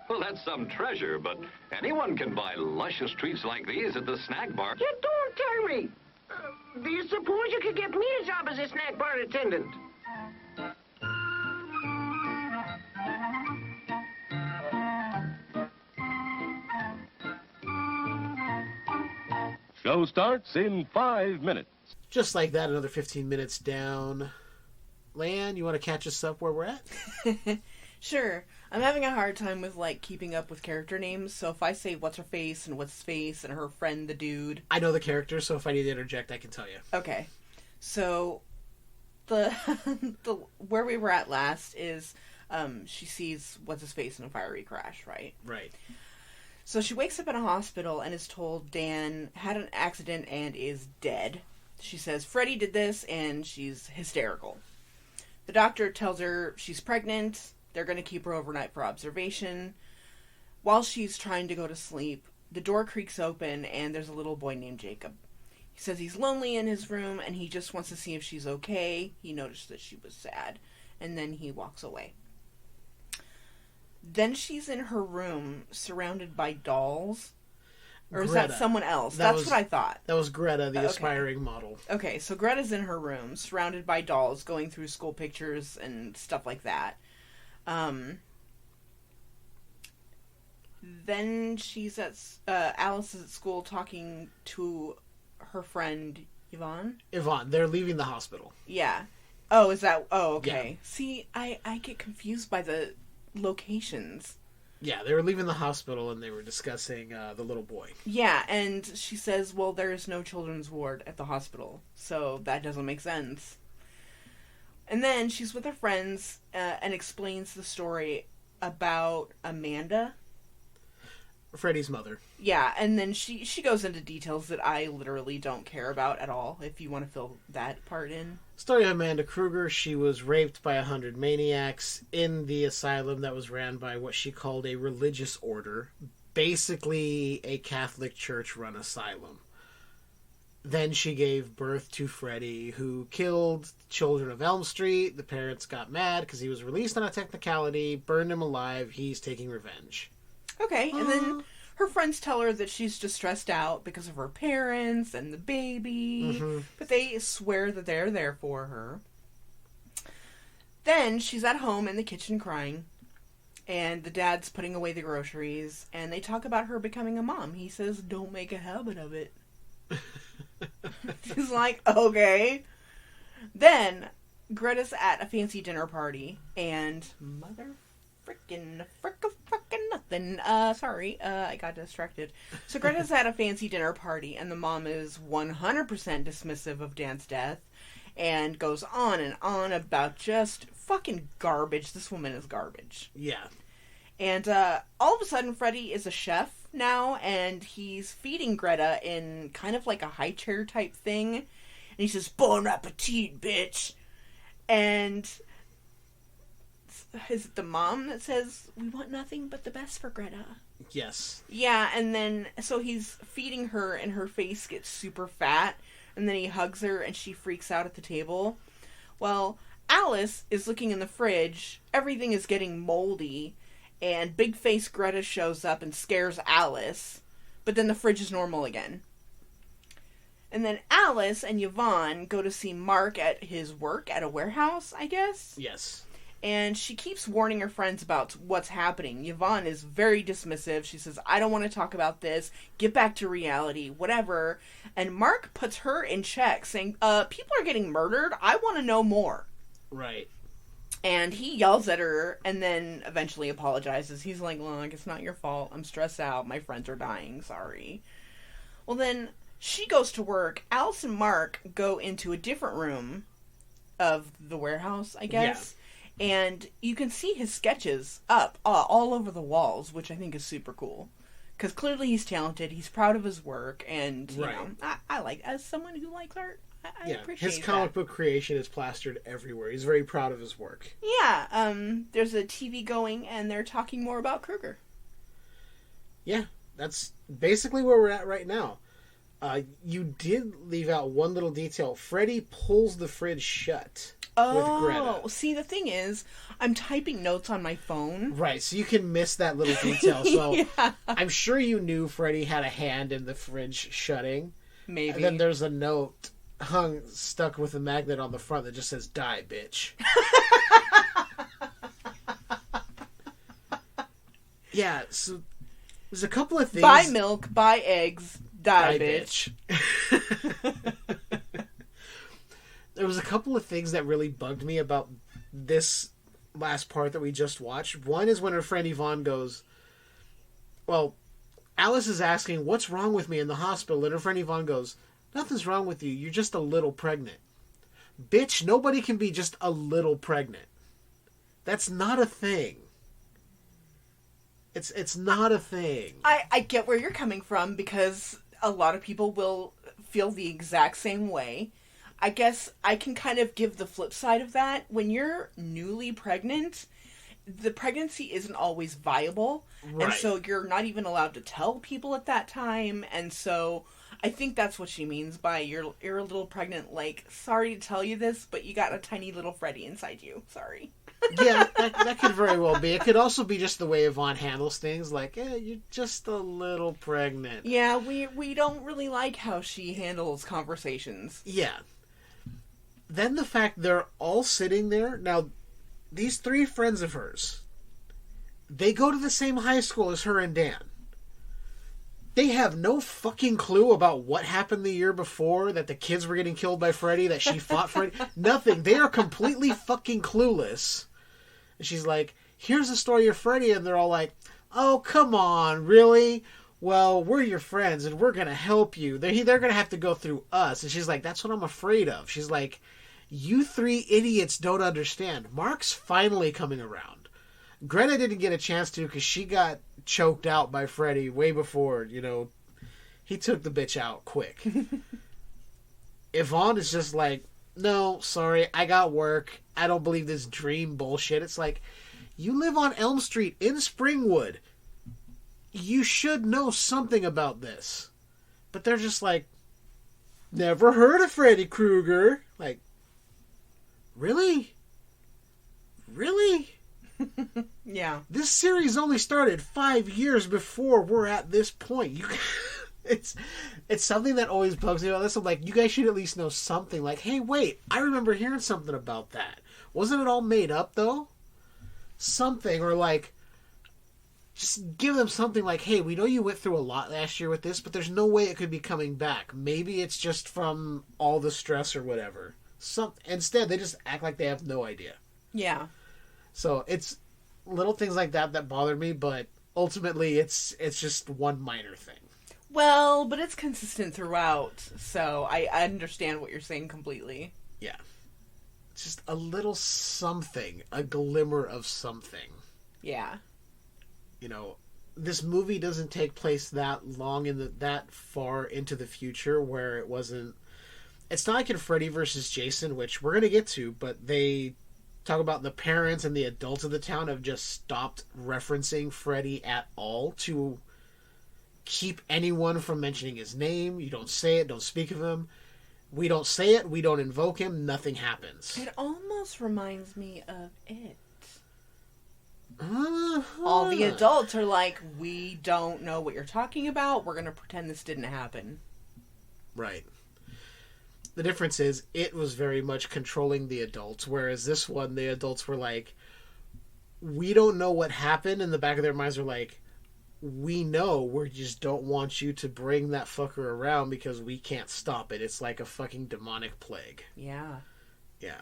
Well, that's some treasure, but anyone can buy luscious treats like these at the snack bar. You don't tell me. Do you suppose you could get me a job as a snack bar attendant? Show starts in 5 minutes. Just like that, another 15 minutes down. Leiann, you want to catch us up where we're at? Sure. I'm having a hard time with, keeping up with character names, so if I say what's-her-face and what's-face and her friend the dude... I know the characters, so if I need to interject, I can tell you. Okay. So, the where we were at last is, she sees what's-his-face in a fiery crash, right? Right. So she wakes up in a hospital and is told Dan had an accident and is dead. She says Freddy did this and she's hysterical. The doctor tells her she's pregnant. They're going to keep her overnight for observation. While she's trying to go to sleep, the door creaks open and there's a little boy named Jacob. He says he's lonely in his room and he just wants to see if she's okay. He noticed that she was sad. And then he walks away. Then she's in her room, surrounded by dolls. Or is Greta. that someone else? That's what I thought. That was Greta, the aspiring model. Okay, so Greta's in her room, surrounded by dolls, going through school pictures and stuff like that. Then she's at... Alice is at school talking to her friend, Yvonne. Yvonne. They're leaving the hospital. Yeah. Oh, is that... Oh, okay. Yeah. See, I get confused by the locations. Yeah, they were leaving the hospital and they were discussing the little boy. Yeah, and she says, well, there's no children's ward at the hospital, so that doesn't make sense. And then she's with her friends and explains the story about Amanda. Freddy's mother. Yeah, and then she goes into details that I literally don't care about at all, if you want to fill that part in. Story of Amanda Kruger. She was raped by 100 maniacs in the asylum that was ran by what she called a religious order. Basically a Catholic Church-run asylum. Then she gave birth to Freddy, who killed children of Elm Street. The parents got mad because he was released on a technicality, burned him alive. He's taking revenge. Okay, and then her friends tell her that she's just stressed out because of her parents and the baby, but they swear that they're there for her. Then she's at home in the kitchen crying, and the dad's putting away the groceries, and they talk about her becoming a mom. He says, don't make a habit of it. She's like, okay. Then Greta's at a fancy dinner party, and frickin' nothing. Sorry, I got distracted. So Greta's at a fancy dinner party, and the mom is 100% dismissive of Dan's death, and goes on and on about just fucking garbage. This woman is garbage. Yeah. And all of a sudden, Freddy is a chef now, and he's feeding Greta in kind of like a high chair type thing. And he says, bon appetit, bitch. And is it the mom that says, we want nothing but the best for Greta? Yes. Yeah, and then, so he's feeding her, and her face gets super fat, and then he hugs her, and she freaks out at the table. Well, Alice is looking in the fridge, everything is getting moldy, and big face Greta shows up and scares Alice, but then the fridge is normal again. And then Alice and Yvonne go to see Mark at his work at a warehouse, I guess? Yes. And she keeps warning her friends about what's happening. Yvonne is very dismissive. She says, I don't want to talk about this. Get back to reality. Whatever. And Mark puts her in check, saying, people are getting murdered. I want to know more. Right. And he yells at her and then eventually apologizes. He's like, look, it's not your fault. I'm stressed out. My friends are dying. Sorry. Well, then she goes to work. Alice and Mark go into a different room of the warehouse, I guess. Yeah. And you can see his sketches up all over the walls, which I think is super cool. Because clearly he's talented, he's proud of his work, and, you know, I like, as someone who likes art, I appreciate his comic book creation is plastered everywhere. He's very proud of his work. Yeah, there's a TV going, and they're talking more about Krueger. Yeah, that's basically where we're at right now. You did leave out one little detail. Freddy pulls the fridge shut. With Greta. See, the thing is, I'm typing notes on my phone. Right, so you can miss that little detail. So yeah. I'm sure you knew Freddy had a hand in the fridge shutting. Maybe. And then there's a note stuck with a magnet on the front that just says, die, bitch. Yeah, so there's a couple of things. Buy milk, buy eggs, die bitch. There was a couple of things that really bugged me about this last part that we just watched. One is when her friend Yvonne goes, well, Alice is asking, what's wrong with me in the hospital? And her friend Yvonne goes, nothing's wrong with you. You're just a little pregnant. Bitch, nobody can be just a little pregnant. That's not a thing. It's not a thing. I get where you're coming from, because a lot of people will feel the exact same way. I guess I can kind of give the flip side of that. When you're newly pregnant, the pregnancy isn't always viable. Right. And so you're not even allowed to tell people at that time. And so I think that's what she means by you're a little pregnant. Like, sorry to tell you this, but you got a tiny little Freddy inside you. Sorry. Yeah, that could very well be. It could also be just the way Yvonne handles things. Like, you're just a little pregnant. Yeah, we don't really like how she handles conversations. Yeah. Then the fact they're all sitting there. Now, these three friends of hers, they go to the same high school as her and Dan. They have no fucking clue about what happened the year before, that the kids were getting killed by Freddy, that she fought Freddy. Nothing. They are completely fucking clueless. And she's like, here's the story of Freddy. And they're all like, oh, come on, really? Well, we're your friends, and we're going to help you. They're going to have to go through us. And she's like, that's what I'm afraid of. She's like, you three idiots don't understand. Mark's finally coming around. Greta didn't get a chance to because she got choked out by Freddy way before, he took the bitch out quick. Yvonne is just like, no, sorry, I got work. I don't believe this dream bullshit. It's like, you live on Elm Street in Springwood. You should know something about this. But they're just like, never heard of Freddy Krueger. Like, really? Really? Yeah. This series only started 5 years before we're at this point. It's something that always bugs me about this. I'm like, you guys should at least know something. Like, hey, wait, I remember hearing something about that. Wasn't it all made up, though? Something, or like, just give them something like, hey, we know you went through a lot last year with this, but there's no way it could be coming back. Maybe it's just from all the stress or whatever. Instead, they just act like they have no idea. Yeah. So it's little things like that that bother me, but ultimately it's just one minor thing. Well, but it's consistent throughout, so I understand what you're saying completely. Yeah. It's just a little something, a glimmer of something. Yeah. You know, this movie doesn't take place that long that far into the future where it wasn't... It's not like in Freddy vs. Jason, which we're going to get to, but they talk about the parents and the adults of the town have just stopped referencing Freddy at all to keep anyone from mentioning his name. You don't say it, don't speak of him. We don't say it, we don't invoke him, nothing happens. It almost reminds me of It. Uh-huh. All the adults are like, we don't know what you're talking about, we're going to pretend this didn't happen. Right. The difference is, it was very much controlling the adults, whereas this one, the adults were like, we don't know what happened. In the back of their minds are like, we know, we just don't want you to bring that fucker around because we can't stop it. It's like a fucking demonic plague. Yeah. Yeah.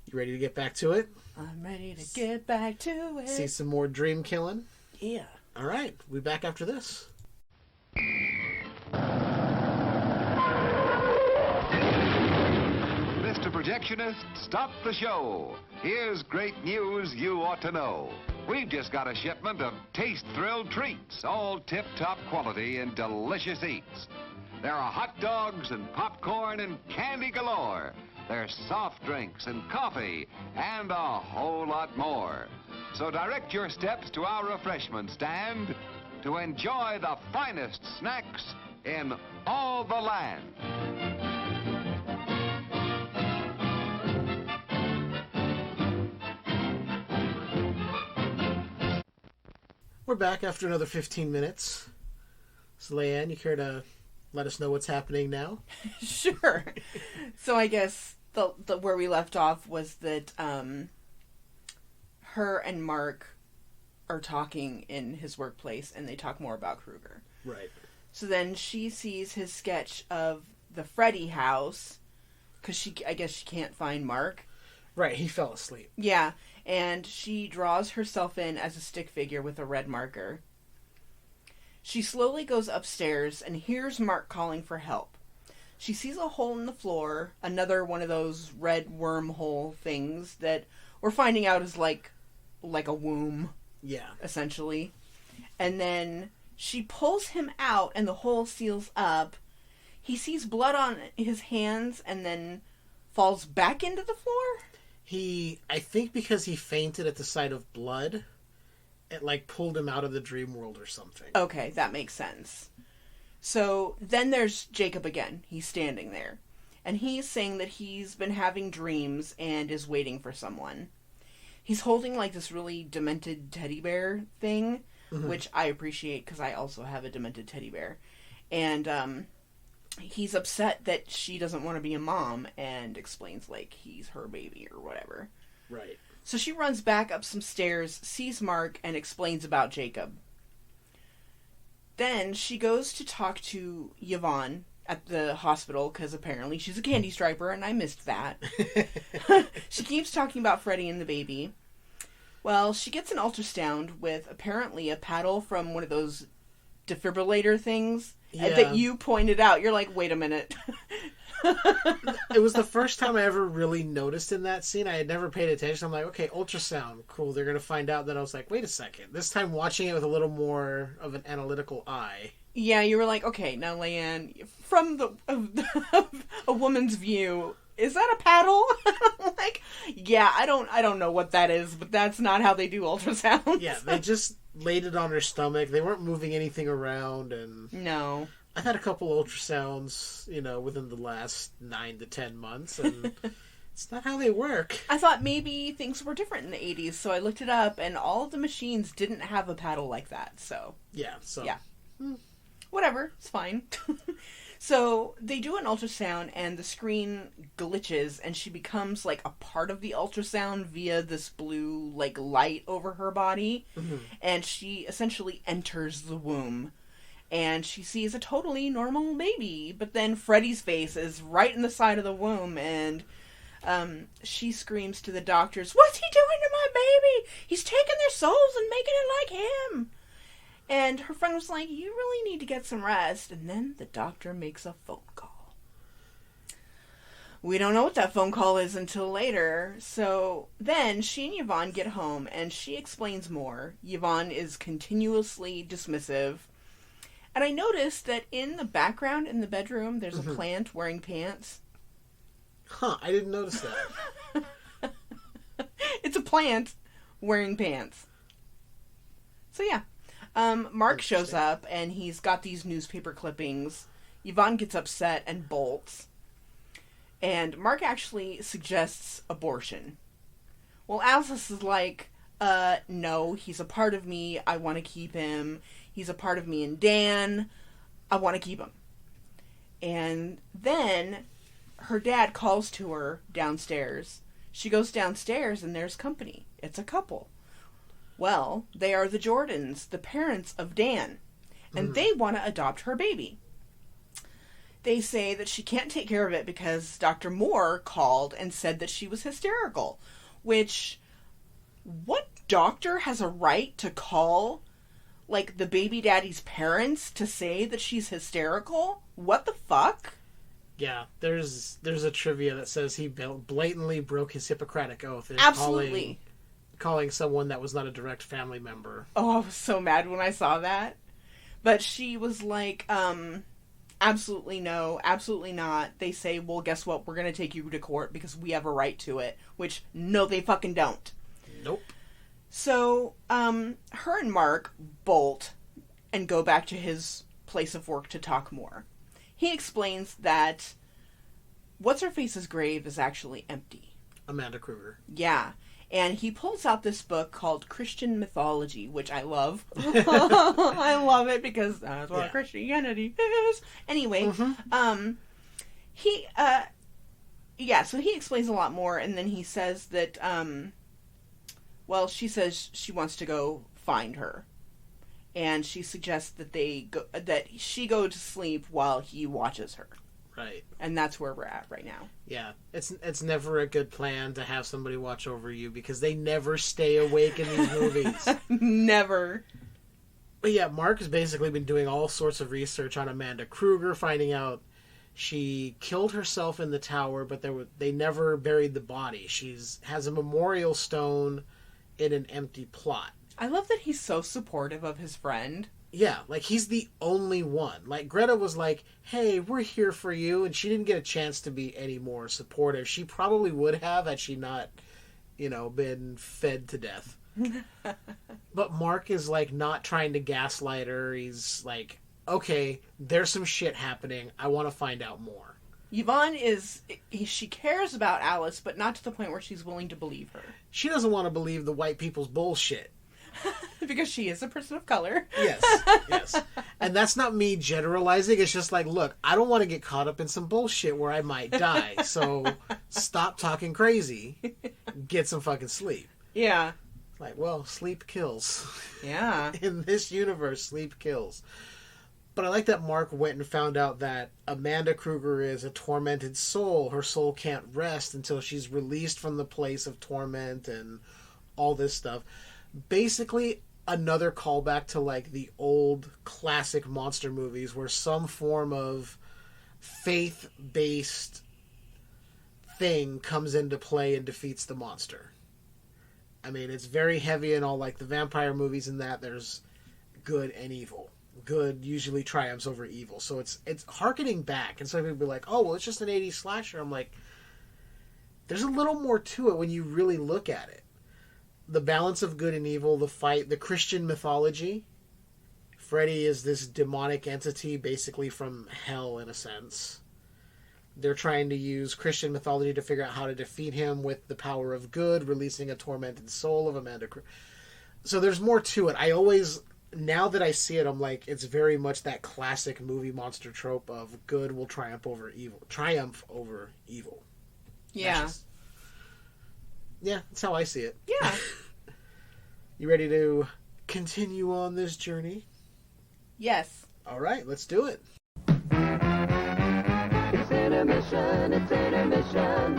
You ready to get back to it? I'm ready to get back to it. See some more dream killing? Yeah. All right. We'll be back after this. Mr. Projectionist, stop the show. Here's great news you ought to know. We've just got a shipment of taste-thrilled treats, all tip-top quality and delicious eats. There are hot dogs and popcorn and candy galore. There's soft drinks and coffee and a whole lot more. So direct your steps to our refreshment stand to enjoy the finest snacks in all the land. We're back after another 15 minutes. So, Leiann, you care to let us know what's happening now? Sure. So I guess the where we left off was that her and Mark are talking in his workplace, and they talk more about Krueger. Right. So then she sees his sketch of the Freddy house, because I guess she can't find Mark. Right, he fell asleep. Yeah, and she draws herself in as a stick figure with a red marker. She slowly goes upstairs and hears Mark calling for help. She sees a hole in the floor, another one of those red wormhole things that we're finding out is like a womb. Yeah. Essentially. And then she pulls him out and the hole seals up. He sees blood on his hands and then falls back into the floor. I think because he fainted at the sight of blood, it like pulled him out of the dream world or something. Okay, that makes sense. So then there's Jacob again. He's standing there. And he's saying that he's been having dreams and is waiting for someone. He's holding like this really demented teddy bear thing, which I appreciate because I also have a demented teddy bear. And he's upset that she doesn't want to be a mom and explains like he's her baby or whatever. Right. So she runs back up some stairs, sees Mark, and explains about Jacob. Then she goes to talk to Yvonne at the hospital, because apparently she's a candy striper, and I missed that. She keeps talking about Freddy and the baby. Well, she gets an ultrasound with apparently a paddle from one of those defibrillator things that you pointed out. You're like, wait a minute. It was the first time I ever really noticed in that scene. I had never paid attention. I'm like, okay, ultrasound, cool. They're going to find out. Then I was like, wait a second. This time watching it with a little more of an analytical eye. Yeah, you were like, okay, now Leiann, from a woman's view, is that a paddle? I'm like, yeah, I don't know what that is, but that's not how they do ultrasounds. Yeah, they just laid it on her stomach. They weren't moving anything around, and no. I've had a couple ultrasounds, within the last 9 to 10 months, and it's not how they work. I thought maybe things were different in the 80s, so I looked it up, and all of the machines didn't have a paddle like that, so. Yeah, so. Yeah. Whatever, it's fine. So they do an ultrasound and the screen glitches and she becomes like a part of the ultrasound via this blue like light over her body. Mm-hmm. And she essentially enters the womb and she sees a totally normal baby. But then Freddy's face is right in the side of the womb and she screams to the doctors, "What's he doing to my baby? He's taking their souls and making it like him." And her friend was like, "You really need to get some rest." And then the doctor makes a phone call. We don't know what that phone call is until later. So then she and Yvonne get home and she explains more. Yvonne is continuously dismissive. And I noticed that in the background in the bedroom, there's a plant wearing pants. Huh, I didn't notice that. It's a plant wearing pants. So yeah. Mark shows up, and he's got these newspaper clippings. Yvonne gets upset and bolts. And Mark actually suggests abortion. Well, Alice is like, no, he's a part of me. I want to keep him. He's a part of me and Dan. I want to keep him. And then her dad calls to her downstairs. She goes downstairs, and there's company. It's a couple. Well, they are the Jordans, the parents of Dan, and they want to adopt her baby. They say that she can't take care of it because Dr. Moore called and said that she was hysterical, which, what doctor has a right to call, like, the baby daddy's parents to say that she's hysterical? What the fuck? Yeah, there's a trivia that says he blatantly broke his Hippocratic oath. Absolutely. Calling someone that was not a direct family member. Oh, I was so mad when I saw that. But she was like, absolutely no, absolutely not. They say, well, guess what? We're going to take you to court because we have a right to it. Which, no, they fucking don't. Nope. So, her and Mark bolt and go back to his place of work to talk more. He explains that What's-Her-Face's grave is actually empty. Amanda Kruger. Yeah. And he pulls out this book called Christian Mythology, which I love. I love it because that's what Christianity is. Anyway, so he explains a lot more, and then he says that, she says she wants to go find her. And she suggests that she go to sleep while he watches her. Right. And that's where we're at right now. Yeah. It's never a good plan to have somebody watch over you because they never stay awake in these movies. Never. But yeah, Mark has basically been doing all sorts of research on Amanda Kruger, finding out she killed herself in the tower, but they never buried the body. Has a memorial stone in an empty plot. I love that he's so supportive of his friend. Yeah, like, he's the only one. Like, Greta was like, hey, we're here for you, and she didn't get a chance to be any more supportive. She probably would have had she not, been fed to death. But Mark is, like, not trying to gaslight her. He's like, okay, there's some shit happening. I want to find out more. Yvonne she cares about Alice, but not to the point where she's willing to believe her. She doesn't want to believe the white people's bullshit. Because she is a person of color. Yes. And that's not me generalizing. It's just like, look, I don't want to get caught up in some bullshit where I might die. So stop talking crazy. Get some fucking sleep. Yeah. Like, well, sleep kills. Yeah. In this universe, sleep kills. But I like that Mark went and found out that Amanda Kruger is a tormented soul. Her soul can't rest until she's released from the place of torment and all this stuff. Basically, another callback to, like, the old classic monster movies where some form of faith-based thing comes into play and defeats the monster. I mean, it's very heavy in all, like, the vampire movies and that. There's good and evil. Good usually triumphs over evil. So it's hearkening back. And some people be like, oh, well, it's just an 80s slasher. I'm like, there's a little more to it when you really look at it. The balance of good and evil, the fight, the Christian mythology. Freddy is this demonic entity basically from hell in a sense. They're trying to use Christian mythology to figure out how to defeat him with the power of good, releasing a tormented soul of Amanda Kruger. So there's more to it. I always now that I see it, I'm like, it's very much that classic movie monster trope of good will triumph over evil. Yeah. Yeah, that's how I see it. Yeah. You ready to continue on this journey? Yes. All right, let's do it. It's intermission, it's intermission.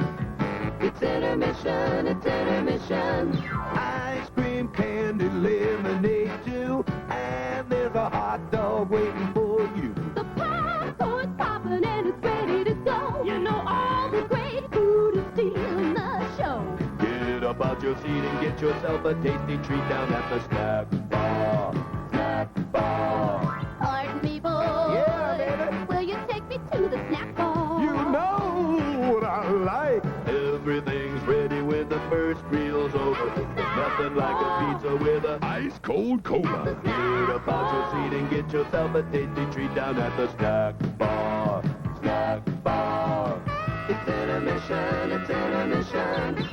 It's intermission, it's intermission. Ice cream, candy, lemonade too. And there's a hot dog waiting for you. The popcorn's popping and it's ready to go. You know all the great food is stealing the show. Get up out your seat and get yourself a tasty treat down at the snack bar. Snack bar. Pardon me, boy. Yeah, baby. Will you take me to the snack bar? You know what I like. Everything's ready when the first meal's over. There's nothing like a pizza with a ice cold cola. Get up out your seat and get yourself a tasty treat down at the snack bar. Snack bar. It's intermission, it's intermission.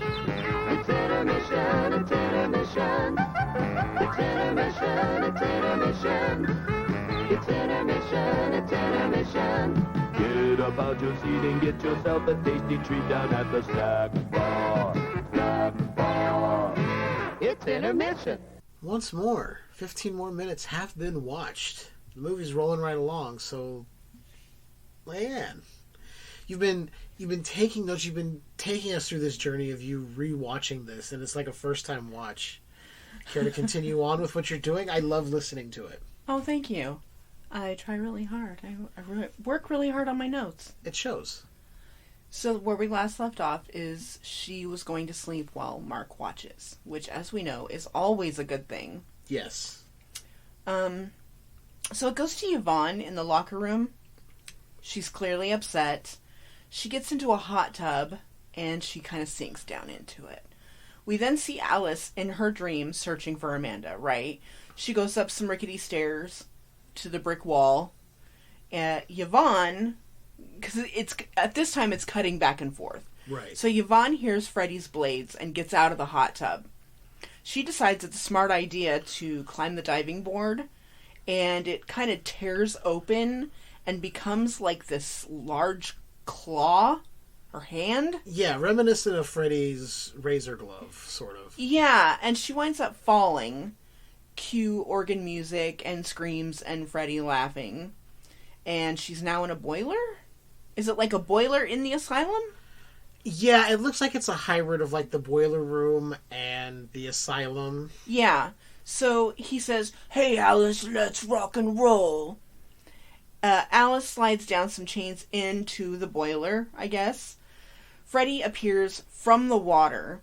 It's intermission, it's intermission. It's intermission, it's intermission. It's intermission, it's intermission. Get up out your seat and get yourself a tasty treat down at the snack bar. Snack bar. It's intermission. Once more, 15 more minutes have been watched. The movie's rolling right along, so Leiann, you've been taking notes, you've been taking us through this journey of you rewatching this, and it's like a first-time watch. Care to continue on with what you're doing? I love listening to it. Oh, thank you. I try really hard. I work really hard on my notes. It shows. So where we last left off is she was going to sleep while Mark watches, which, as we know, is always a good thing. Yes. So it goes to Yvonne in the locker room. She's clearly upset. She gets into a hot tub, and she kind of sinks down into it. We then see Alice in her dream searching for Amanda, right? She goes up some rickety stairs to the brick wall. Yvonne, because it's at this time it's cutting back and forth. Right. So Yvonne hears Freddy's blades and gets out of the hot tub. She decides it's a smart idea to climb the diving board, and it kind of tears open and becomes like this large claw or hand. Yeah, reminiscent of Freddy's razor glove, sort of. Yeah, and she winds up falling. Cue organ music and screams and Freddy laughing. And she's now in a boiler? Is it like a boiler in the asylum? Yeah, it looks like it's a hybrid of like the boiler room and the asylum. Yeah. So he says, "Hey Alice, let's rock and roll." Alice slides down some chains into the boiler, I guess. Freddy appears from the water.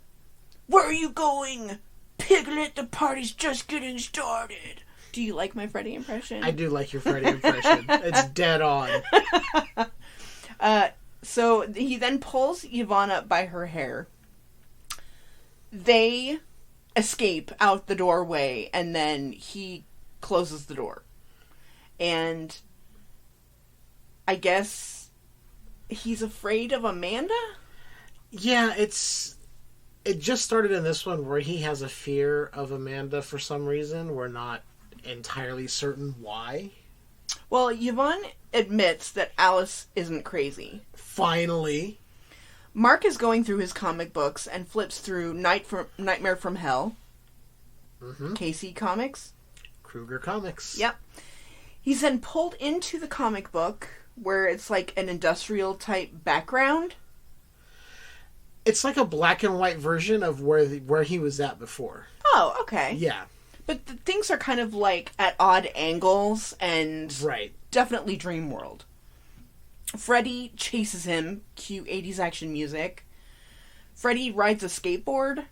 "Where are you going? Piglet, the party's just getting started." Do you like my Freddy impression? I do like your Freddy impression. It's dead on. So he then pulls Yvonne up by her hair. They escape out the doorway, and then he closes the door. And I guess he's afraid of Amanda? Yeah, it just started in this one where he has a fear of Amanda for some reason. We're not entirely certain why. Well, Yvonne admits that Alice isn't crazy. Finally. Mark is going through his comic books and flips through Nightmare from Hell. Mm-hmm. KC Comics. Kruger Comics. Yep. He's then pulled into the comic book where it's like an industrial type background. It's like a black and white version of where he was at before. Oh, okay. Yeah. But the things are kind of like at odd angles and right. Definitely dream world. Freddy chases him, cue 80s action music. Freddy rides a skateboard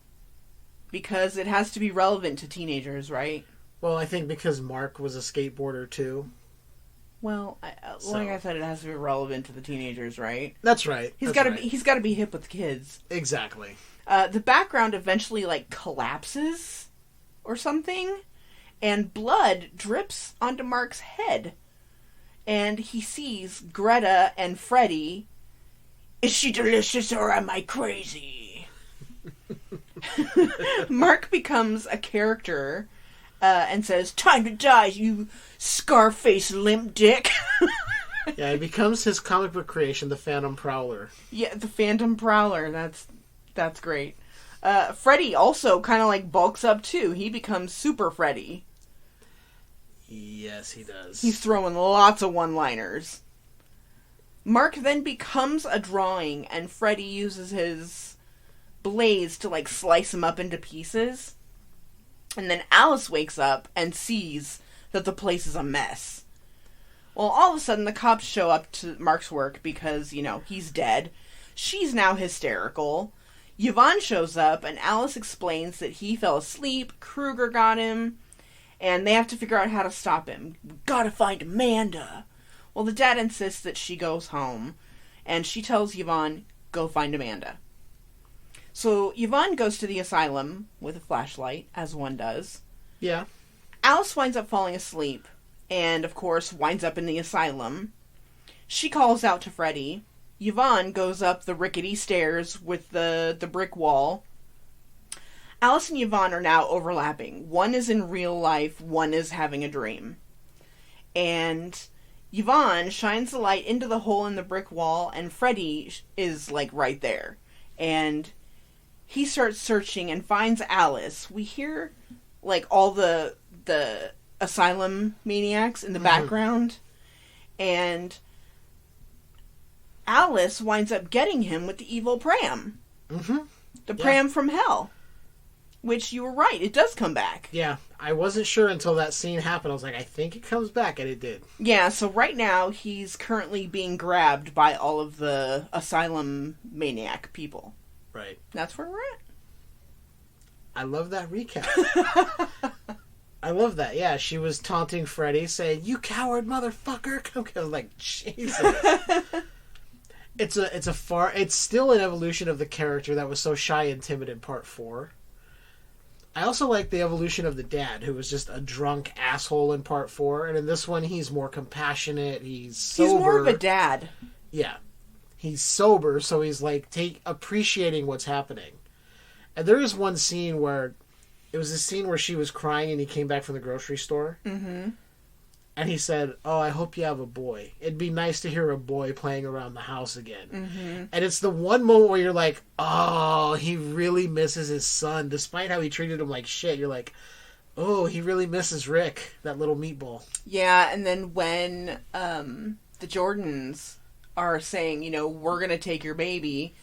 because it has to be relevant to teenagers, right? Well, I think because Mark was a skateboarder too. Well, like I said, it has to be relevant to the teenagers, right? That's right. He's got to be hip with the kids. Exactly. The background eventually like collapses or something, and blood drips onto Mark's head. And he sees Greta and Freddy. "Is she delicious or am I crazy?" Mark becomes a character and says, "Time to die, you scar-faced limp dick." Yeah, it becomes his comic book creation, the Phantom Prowler. Yeah, the Phantom Prowler. That's great. Freddy also kind of like bulks up too. He becomes Super Freddy. Yes, he does. He's throwing lots of one-liners. Mark then becomes a drawing, and Freddy uses his blades to like slice him up into pieces. And then Alice wakes up and sees that the place is a mess. Well, all of a sudden the cops show up to Mark's work because, you know, he's dead. She's now hysterical. Yvonne shows up and Alice explains that he fell asleep, Kruger got him, and they have to figure out how to stop him. We gotta find Amanda. Well, the dad insists that she goes home, and she tells Yvonne, go find Amanda. So Yvonne goes to the asylum with a flashlight, as one does. Yeah. Alice winds up falling asleep, and of course winds up in the asylum. She calls out to Freddy. Yvonne goes up the rickety stairs with the brick wall. Alice and Yvonne are now overlapping. One is in real life, one is having a dream. And Yvonne shines the light into the hole in the brick wall, and Freddy is, like, right there. And he starts searching and finds Alice. We hear, like, all the asylum maniacs in the background. And Alice winds up getting him with the evil pram. Mm-hmm. The pram from hell. Which, you were right, it does come back. Yeah, I wasn't sure until that scene happened. I was like, I think it comes back, and it did. Yeah, so right now, he's currently being grabbed by all of the asylum maniac people. Right. That's where we're at. I love that recap. I love that. Yeah, she was taunting Freddy, saying, "You coward motherfucker!" I was like, Jesus. It's still an evolution of the character that was so shy and timid in part 4. I also like the evolution of the dad, who was just a drunk asshole in part 4, and in this one he's more compassionate, he's sober. He's more of a dad. Yeah. He's sober, so he's like appreciating what's happening. And there is one scene where it was a scene where she was crying and he came back from the grocery store. Mm-hmm. And he said, "Oh, I hope you have a boy. It'd be nice to hear a boy playing around the house again." Mm-hmm. And it's the one moment where you're like, oh, he really misses his son. Despite how he treated him like shit, you're like, oh, he really misses Rick, that little meatball. Yeah, and then when the Jordans are saying, you know, we're going to take your baby,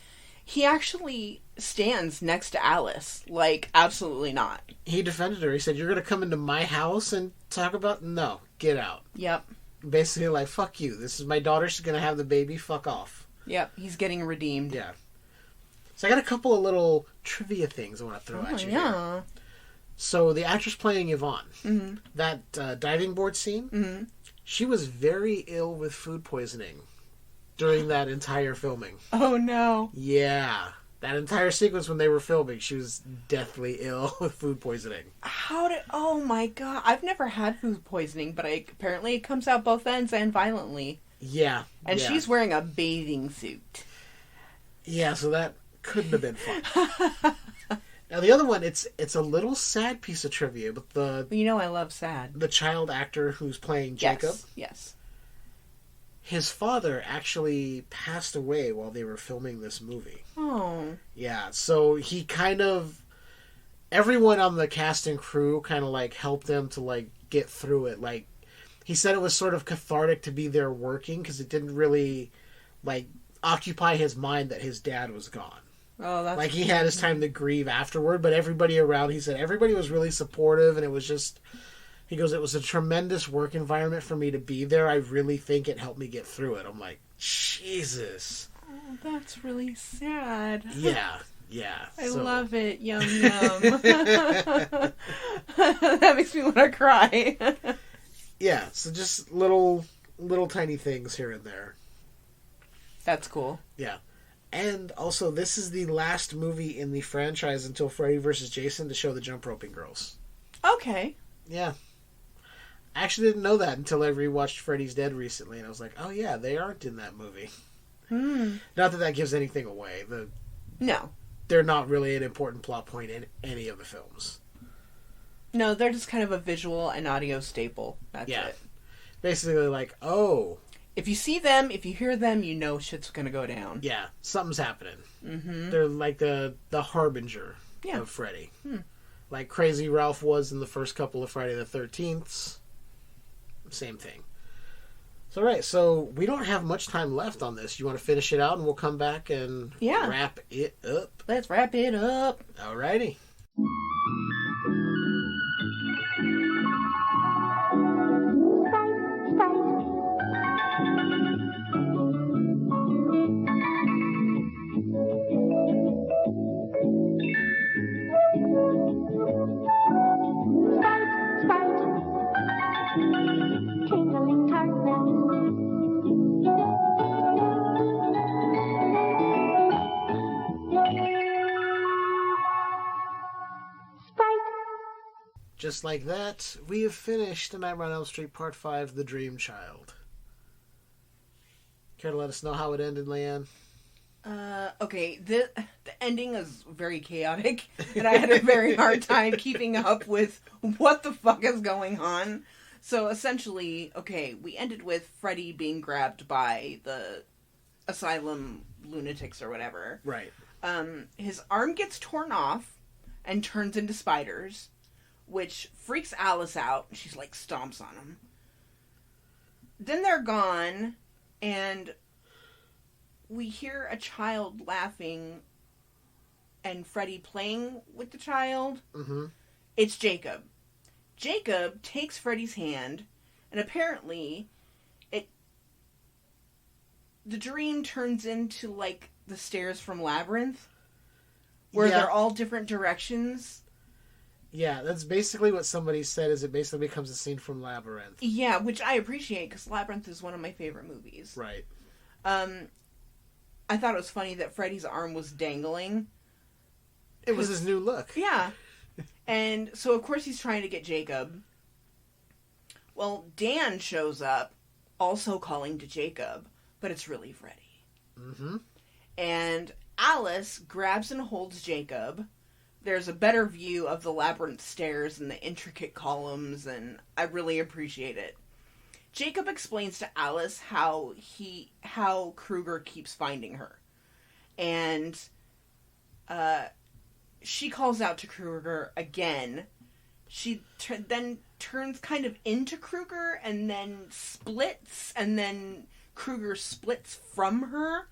he actually stands next to Alice. Like, absolutely not. He defended her. He said, "You're going to come into my house and talk about..." No, get out. Yep. Basically like, fuck you. This is my daughter. She's going to have the baby. Fuck off. Yep, he's getting redeemed. Yeah. So I got a couple of little trivia things I want to throw at you here. So the actress playing Yvonne, mm-hmm. that diving board scene, mm-hmm. she was very ill with food poisoning during that entire filming. Oh, no. Yeah. That entire sequence when they were filming, she was deathly ill with food poisoning. Oh my god. I've never had food poisoning, but apparently it comes out both ends and violently. Yeah. And she's wearing a bathing suit. Yeah, so that couldn't have been fun. Now the other one, it's a little sad piece of trivia, but you know I love sad. The child actor who's playing Jacob. Yes. His father actually passed away while they were filming this movie. Oh. Yeah, so he everyone on the cast and crew kind of like helped him to like get through it. Like, he said it was sort of cathartic to be there working because it didn't really like occupy his mind that his dad was gone. Oh, that's... Like, he had his time to grieve afterward, but everybody around, he said, everybody was really supportive, and it was just... He goes, it was a tremendous work environment for me to be there. I really think it helped me get through it. I'm like, Jesus. Oh, that's really sad. Yeah. I love it. Yum, yum. That makes me want to cry. Yeah, so just little tiny things here and there. That's cool. Yeah. And also, this is the last movie in the franchise until Freddy vs. Jason to show the jump roping girls. Okay. Yeah. I actually didn't know that until I rewatched Freddy's Dead recently, and I was like, oh yeah, they aren't in that movie. Not that that gives anything away. No. They're not really an important plot point in any of the films. No, they're just kind of a visual and audio staple. That's it. Basically like, oh. If you see them, if you hear them, you know shit's gonna go down. Yeah, something's happening. Mm-hmm. They're like the harbinger of Freddy. Like Crazy Ralph was in the first couple of Friday the 13ths. Same thing. So, right, so we don't have much time left on this. You want to finish it out and we'll come back and wrap it up? Let's wrap it up. Alrighty. Just like that, we have finished Nightmare on Elm Street Part 5, The Dream Child. Care to let us know how it ended, Leiann? Okay, the ending is very chaotic, and I had a very hard time keeping up with what the fuck is going on. So essentially, okay, we ended with Freddy being grabbed by the asylum lunatics or whatever. Right. His arm gets torn off and turns into spiders, which freaks Alice out. She's like stomps on him. Then they're gone, and we hear a child laughing and Freddy playing with the child. Mm-hmm. It's Jacob. Jacob takes Freddy's hand, and apparently the dream turns into like the stairs from Labyrinth, where they're all different directions. Yeah, that's basically what somebody said, is it basically becomes a scene from Labyrinth. Yeah, which I appreciate, because Labyrinth is one of my favorite movies. Right. I thought it was funny that Freddy's arm was dangling. It was his new look. Yeah. And so, of course, he's trying to get Jacob. Well, Dan shows up, also calling to Jacob, but it's really Freddy. Mm-hmm. And Alice grabs and holds Jacob. There's a better view of the labyrinth stairs and the intricate columns, and I really appreciate it. Jacob explains to Alice how Krueger keeps finding her. And she calls out to Krueger again. She then turns kind of into Krueger and then splits, and then Krueger splits from her.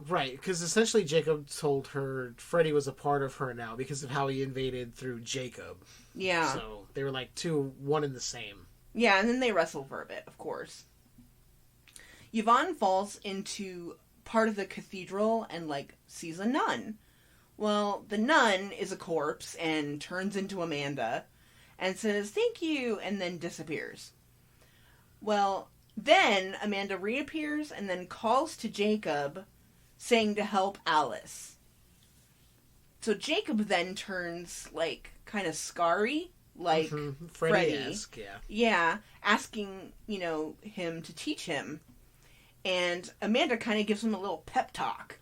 Right, because essentially Jacob told her Freddy was a part of her now because of how he invaded through Jacob. Yeah. So they were like one and the same. Yeah, and then they wrestle for a bit, of course. Yvonne falls into part of the cathedral and, sees a nun. Well, the nun is a corpse and turns into Amanda and says, "Thank you," and then disappears. Well, then Amanda reappears and then calls to Jacob, saying to help Alice. So Jacob then turns, kind of scarry, like Freddy-esque, Freddy. Yeah, asking, him to teach him. And Amanda kind of gives him a little pep talk.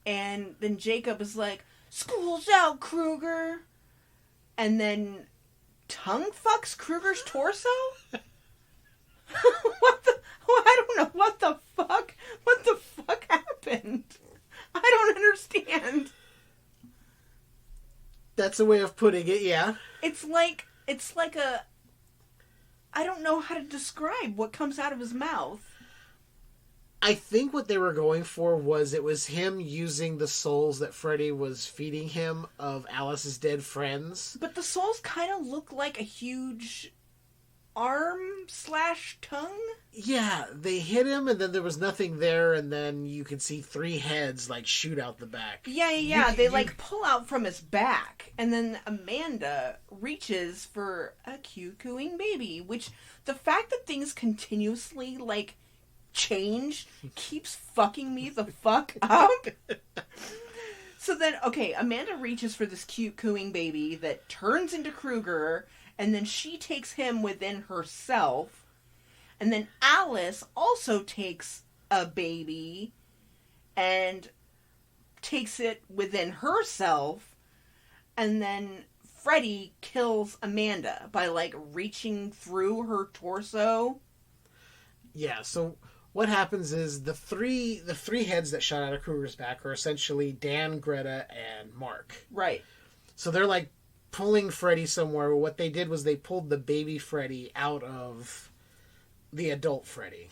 And then Jacob is like, "School's out, Krueger!" And then tongue fucks Krueger's torso? I don't know. What the fuck? What the fuck happened? I don't understand. That's a way of putting it, yeah. It's like a... I don't know how to describe what comes out of his mouth. I think what they were going for was it was him using the souls that Freddy was feeding him of Alice's dead friends. But the souls kind of look like a huge arm/tongue? Yeah, they hit him and then there was nothing there and then you could see 3 heads shoot out the back. Yeah. They pull out from his back and then Amanda reaches for a cute cooing baby, which the fact that things continuously change keeps fucking me the fuck up. So then, okay, Amanda reaches for this cute cooing baby that turns into Krueger, and then she takes him within herself. And then Alice also takes a baby and takes it within herself. And then Freddy kills Amanda by, like, reaching through her torso. Yeah, so what happens is the three heads that shot out of Kruger's back are essentially Dan, Greta, and Mark. Right. So they're, like, pulling Freddy somewhere. What they did was they pulled the baby Freddy out of the adult Freddy.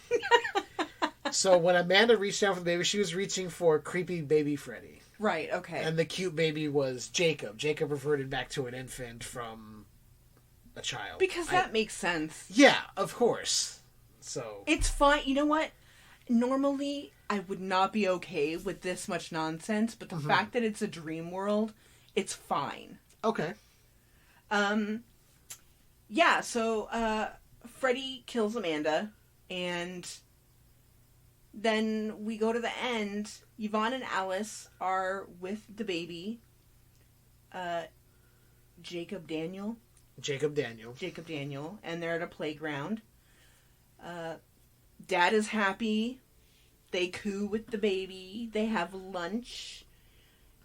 So when Amanda reached down for the baby, she was reaching for creepy baby Freddy. Right, okay. And the cute baby was Jacob. Jacob reverted back to an infant from a child. Because that makes sense. Yeah, of course. So it's fine. You know what? Normally, I would not be okay with this much nonsense, but the fact that it's a dream world, it's fine. Okay. Yeah, so Freddy kills Amanda, and then we go to the end. Yvonne and Alice are with the baby. Jacob Daniel, and they're at a playground. Dad is happy. They coo with the baby. They have lunch.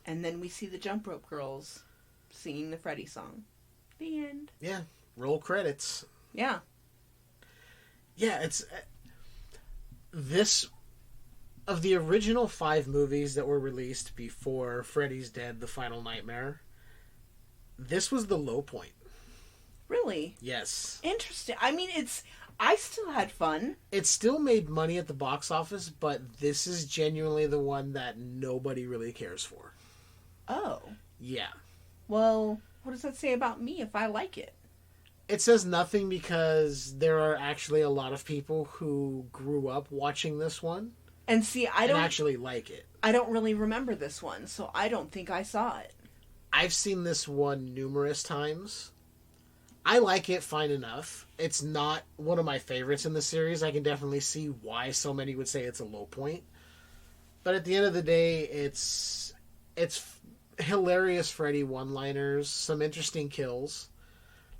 And then we see the Jump Rope Girls singing the Freddy song. The end. Yeah. Roll credits. Yeah. Yeah, it's... this... Of the original 5 movies that were released before Freddy's Dead, The Final Nightmare, this was the low point. Really? Yes. Interesting. I mean, I still had fun. It still made money at the box office, but this is genuinely the one that nobody really cares for. Oh. Yeah. Well, what does that say about me if I like it? It says nothing because there are actually a lot of people who grew up watching this one. And see, I don't actually like it. I don't really remember this one, so I don't think I saw it. I've seen this one numerous times. I like it fine enough. It's not one of my favorites in the series. I can definitely see why so many would say it's a low point. But at the end of the day, it's hilarious Freddy one-liners, some interesting kills.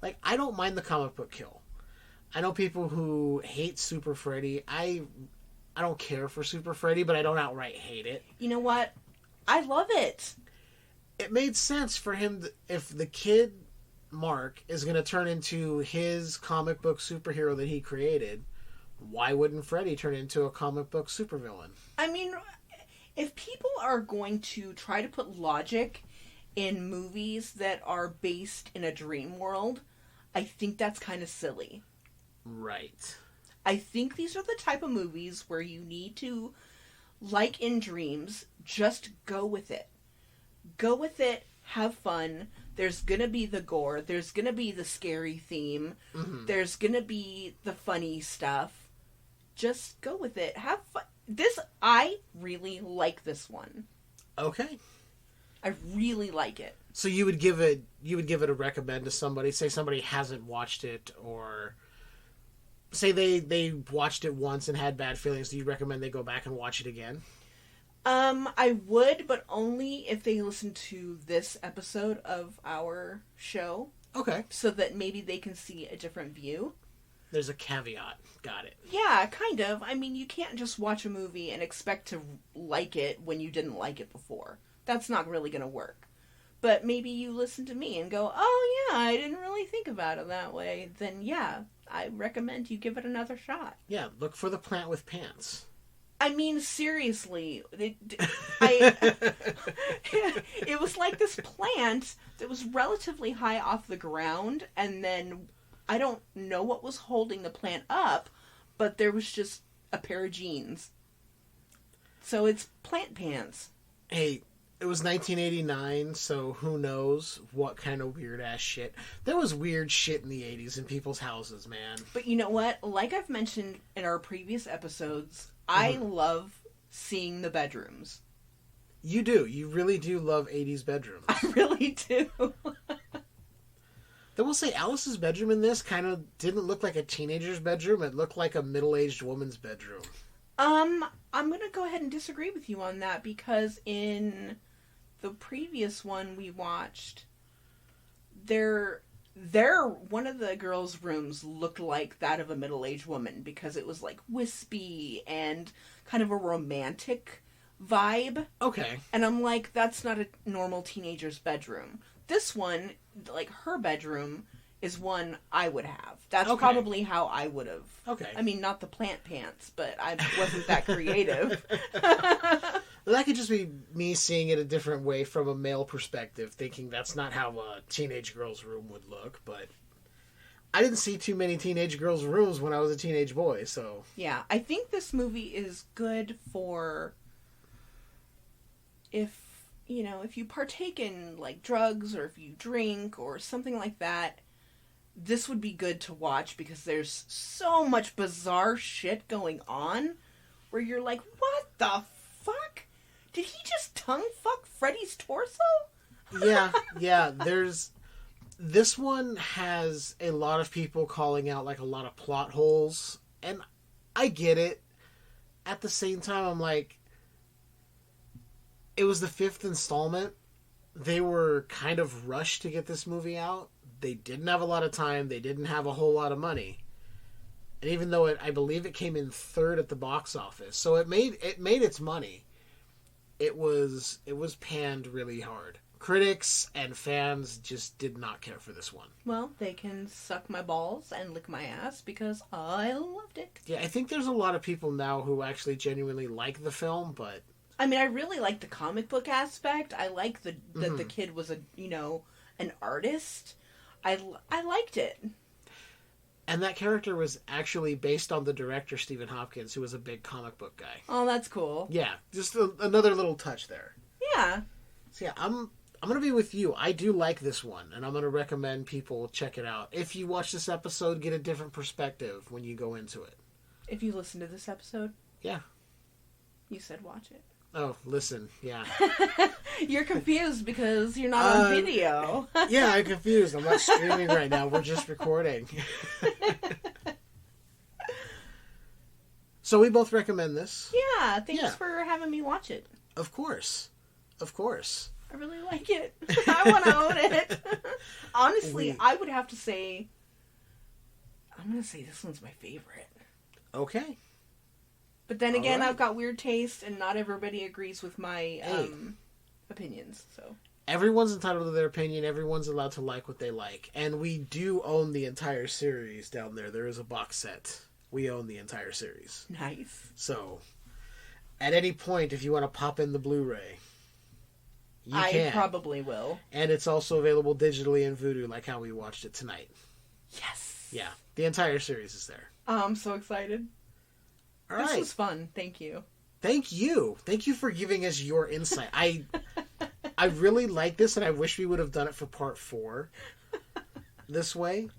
Like, I don't mind the comic book kill. I know people who hate Super Freddy. I don't care for Super Freddy, but I don't outright hate it. You know what? I love it. It made sense for him if the kid, Mark, is going to turn into his comic book superhero that he created, why wouldn't Freddy turn into a comic book supervillain? I mean, if people are going to try to put logic in movies that are based in a dream world, I think that's kind of silly. Right. I think these are the type of movies where you need to, like in dreams, just go with it. Go with it, have fun. There's gonna be the gore. There's gonna be the scary theme. Mm-hmm. There's gonna be the funny stuff. Just go with it. Have fun. I really like this one. Okay. I really like it. So you would give it a recommend to somebody, say somebody hasn't watched it, or say they watched it once and had bad feelings. Do you recommend they go back and watch it again? I would, but only if they listen to this episode of our show. Okay. So that maybe they can see a different view. There's a caveat. Got it. Yeah, kind of. I mean, you can't just watch a movie and expect to like it when you didn't like it before. That's not really going to work. But maybe you listen to me and go, oh yeah, I didn't really think about it that way. Then yeah, I recommend you give it another shot. Yeah, look for the plant with pants. I mean, seriously, it was like this plant that was relatively high off the ground, and then I don't know what was holding the plant up, but there was just a pair of jeans. So it's plant pants. Hey, it was 1989, so who knows what kind of weird-ass shit. There was weird shit in the 80s in people's houses, man. But you know what? Like I've mentioned in our previous episodes, I love seeing the bedrooms. You do. You really do love 80s bedrooms. I really do. Then we'll say Alice's bedroom in this kind of didn't look like a teenager's bedroom. It looked like a middle-aged woman's bedroom. I'm going to go ahead and disagree with you on that, because in the previous one we watched, one of the girls' rooms looked like that of a middle-aged woman, because it was like wispy and kind of a romantic vibe. Okay. And I'm like, that's not a normal teenager's bedroom. This one like, her bedroom is one I would have. That's Okay. probably how I would have. Okay. I mean, not the plant pants, but I wasn't that creative. That could just be me seeing it a different way from a male perspective, thinking that's not how a teenage girl's room would look, but I didn't see too many teenage girls' rooms when I was a teenage boy, so... Yeah, I think this movie is good for if you partake in, like, drugs or if you drink or something like that, this would be good to watch because there's so much bizarre shit going on where you're like, what the fuck? Did he just tongue fuck Freddy's torso? Yeah, there's... This one has a lot of people calling out, like, a lot of plot holes, and I get it. At the same time, I'm like, it was the 5th installment. They were kind of rushed to get this movie out. They didn't have a lot of time. They didn't have a whole lot of money. And even though I believe it came in 3rd at the box office, so it made its money. It was panned really hard. Critics and fans just did not care for this one. Well, they can suck my balls and lick my ass because I loved it. Yeah, I think there's a lot of people now who actually genuinely like the film, but... I mean, I really like the comic book aspect. I like that the kid was an artist. I liked it. And that character was actually based on the director, Stephen Hopkins, who was a big comic book guy. Oh, that's cool. Yeah, just another little touch there. Yeah. So yeah, I'm going to be with you. I do like this one, and I'm going to recommend people check it out. If you watch this episode, get a different perspective when you go into it. If you listen to this episode? Yeah. You said watch it. Oh, listen, yeah. You're confused because you're not on video. Yeah, I'm confused. I'm not streaming right now. We're just recording. So we both recommend this. Yeah, thanks for having me watch it. Of course. Of course. I really like it. I want to own it. Honestly, I would have to say... I'm going to say this one's my favorite. Okay. But then again, I've got weird taste, and not everybody agrees with my opinions. So everyone's entitled to their opinion. Everyone's allowed to like what they like. And we do own the entire series down there. There is a box set. We own the entire series. Nice. So, at any point, if you want to pop in the Blu-ray, you can. I probably will. And it's also available digitally in Vudu, like how we watched it tonight. Yes. Yeah. The entire series is there. I'm so excited. All this right. was fun. Thank you. Thank you. Thank you for giving us your insight. I really like this, and I wish we would have done it for part 4 this way.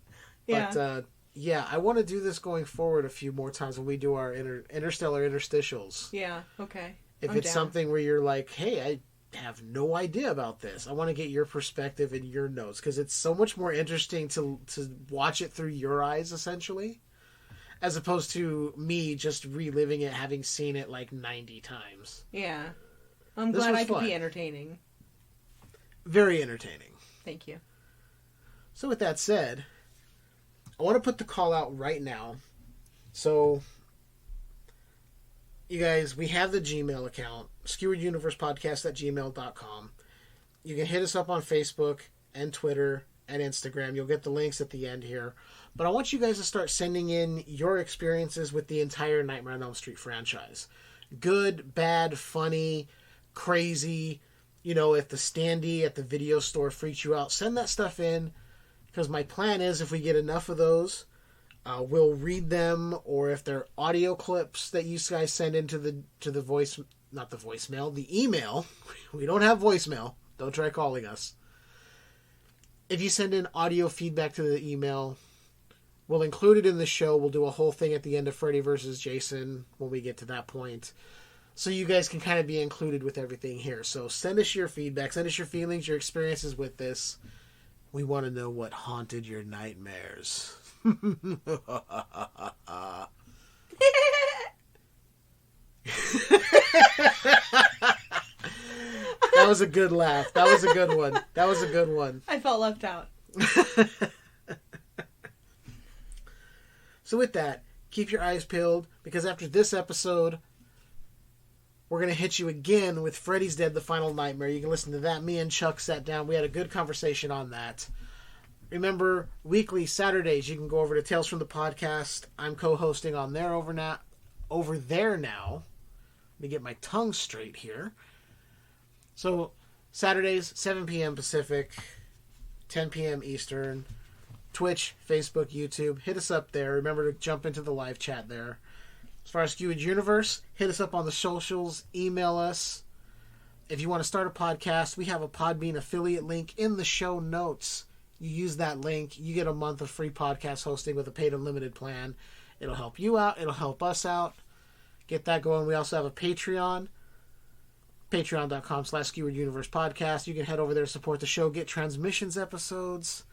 Yeah. But, yeah, I want to do this going forward a few more times when we do our Interstellar Interstitials. Yeah, okay. If it's something where you're like, hey, I have no idea about this. I want to get your perspective and your notes, because it's so much more interesting to watch it through your eyes, essentially, as opposed to me just reliving it, having seen it like 90 times. Yeah. I'm glad I could be entertaining. Very entertaining. Thank you. So with that said, I want to put the call out right now. So, you guys, we have the Gmail account, Skewered Universe Podcast at gmail.com. You can hit us up on Facebook and Twitter and Instagram. You'll get the links at the end here. But I want you guys to start sending in your experiences with the entire Nightmare on Elm Street franchise. Good, bad, funny, crazy. You know, if the standee at the video store freaks you out, send that stuff in. Because my plan is, if we get enough of those, we'll read them. Or if they're audio clips that you guys send into the voice, not the voicemail, the email. We don't have voicemail. Don't try calling us. If you send in audio feedback to the email, we'll include it in the show. We'll do a whole thing at the end of Freddy vs. Jason when we get to that point. So you guys can kind of be included with everything here. So send us your feedback. Send us your feelings, your experiences with this. We want to know what haunted your nightmares. That was a good laugh. That was a good one. That was a good one. I felt left out. So with that, keep your eyes peeled, because after this episode, we're going to hit you again with Freddy's Dead, The Final Nightmare. You can listen to that. Me and Chuck sat down. We had a good conversation on that. Remember, weekly Saturdays, you can go over to Tales from the Podcast. I'm co-hosting on there over there now. Let me get my tongue straight here. So, Saturdays, 7 p.m. Pacific, 10 p.m. Eastern. Twitch, Facebook, YouTube. Hit us up there. Remember to jump into the live chat there. As far as Skewered Universe, hit us up on the socials. Email us. If you want to start a podcast, we have a Podbean affiliate link in the show notes. You use that link, you get a month of free podcast hosting with a paid unlimited plan. It'll help you out. It'll help us out. Get that going. We also have a Patreon. Patreon.com/Skewered Universe Podcast. You can head over there to support the show. Get transmissions episodes.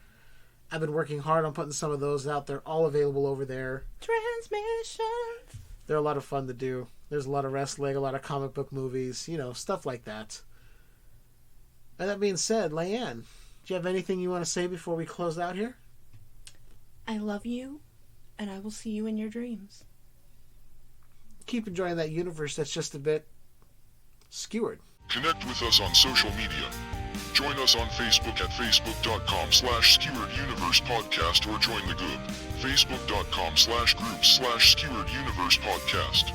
I've been working hard on putting some of those out. They're all available over there. Transmissions. They're a lot of fun to do. There's a lot of wrestling, a lot of comic book movies, stuff like that. And that being said, Leiann, do you have anything you want to say before we close out here? I love you, and I will see you in your dreams. Keep enjoying that universe that's just a bit skewered. Connect with us on social media. Join us on Facebook at facebook.com/Skewered Universe Podcast or join the group, facebook.com/groups/Skewered Universe Podcast.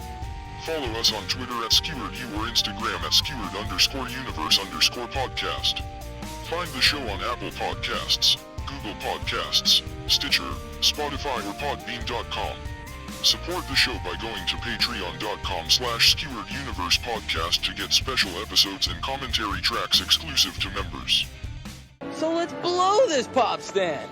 Follow us on Twitter at SkeweredU or Instagram at Skewered_Universe_podcast. Find the show on Apple Podcasts, Google Podcasts, Stitcher, Spotify or Podbean.com. Support the show by going to patreon.com/Skewered Universe Podcast to get special episodes and commentary tracks exclusive to members. So let's blow this pop stand!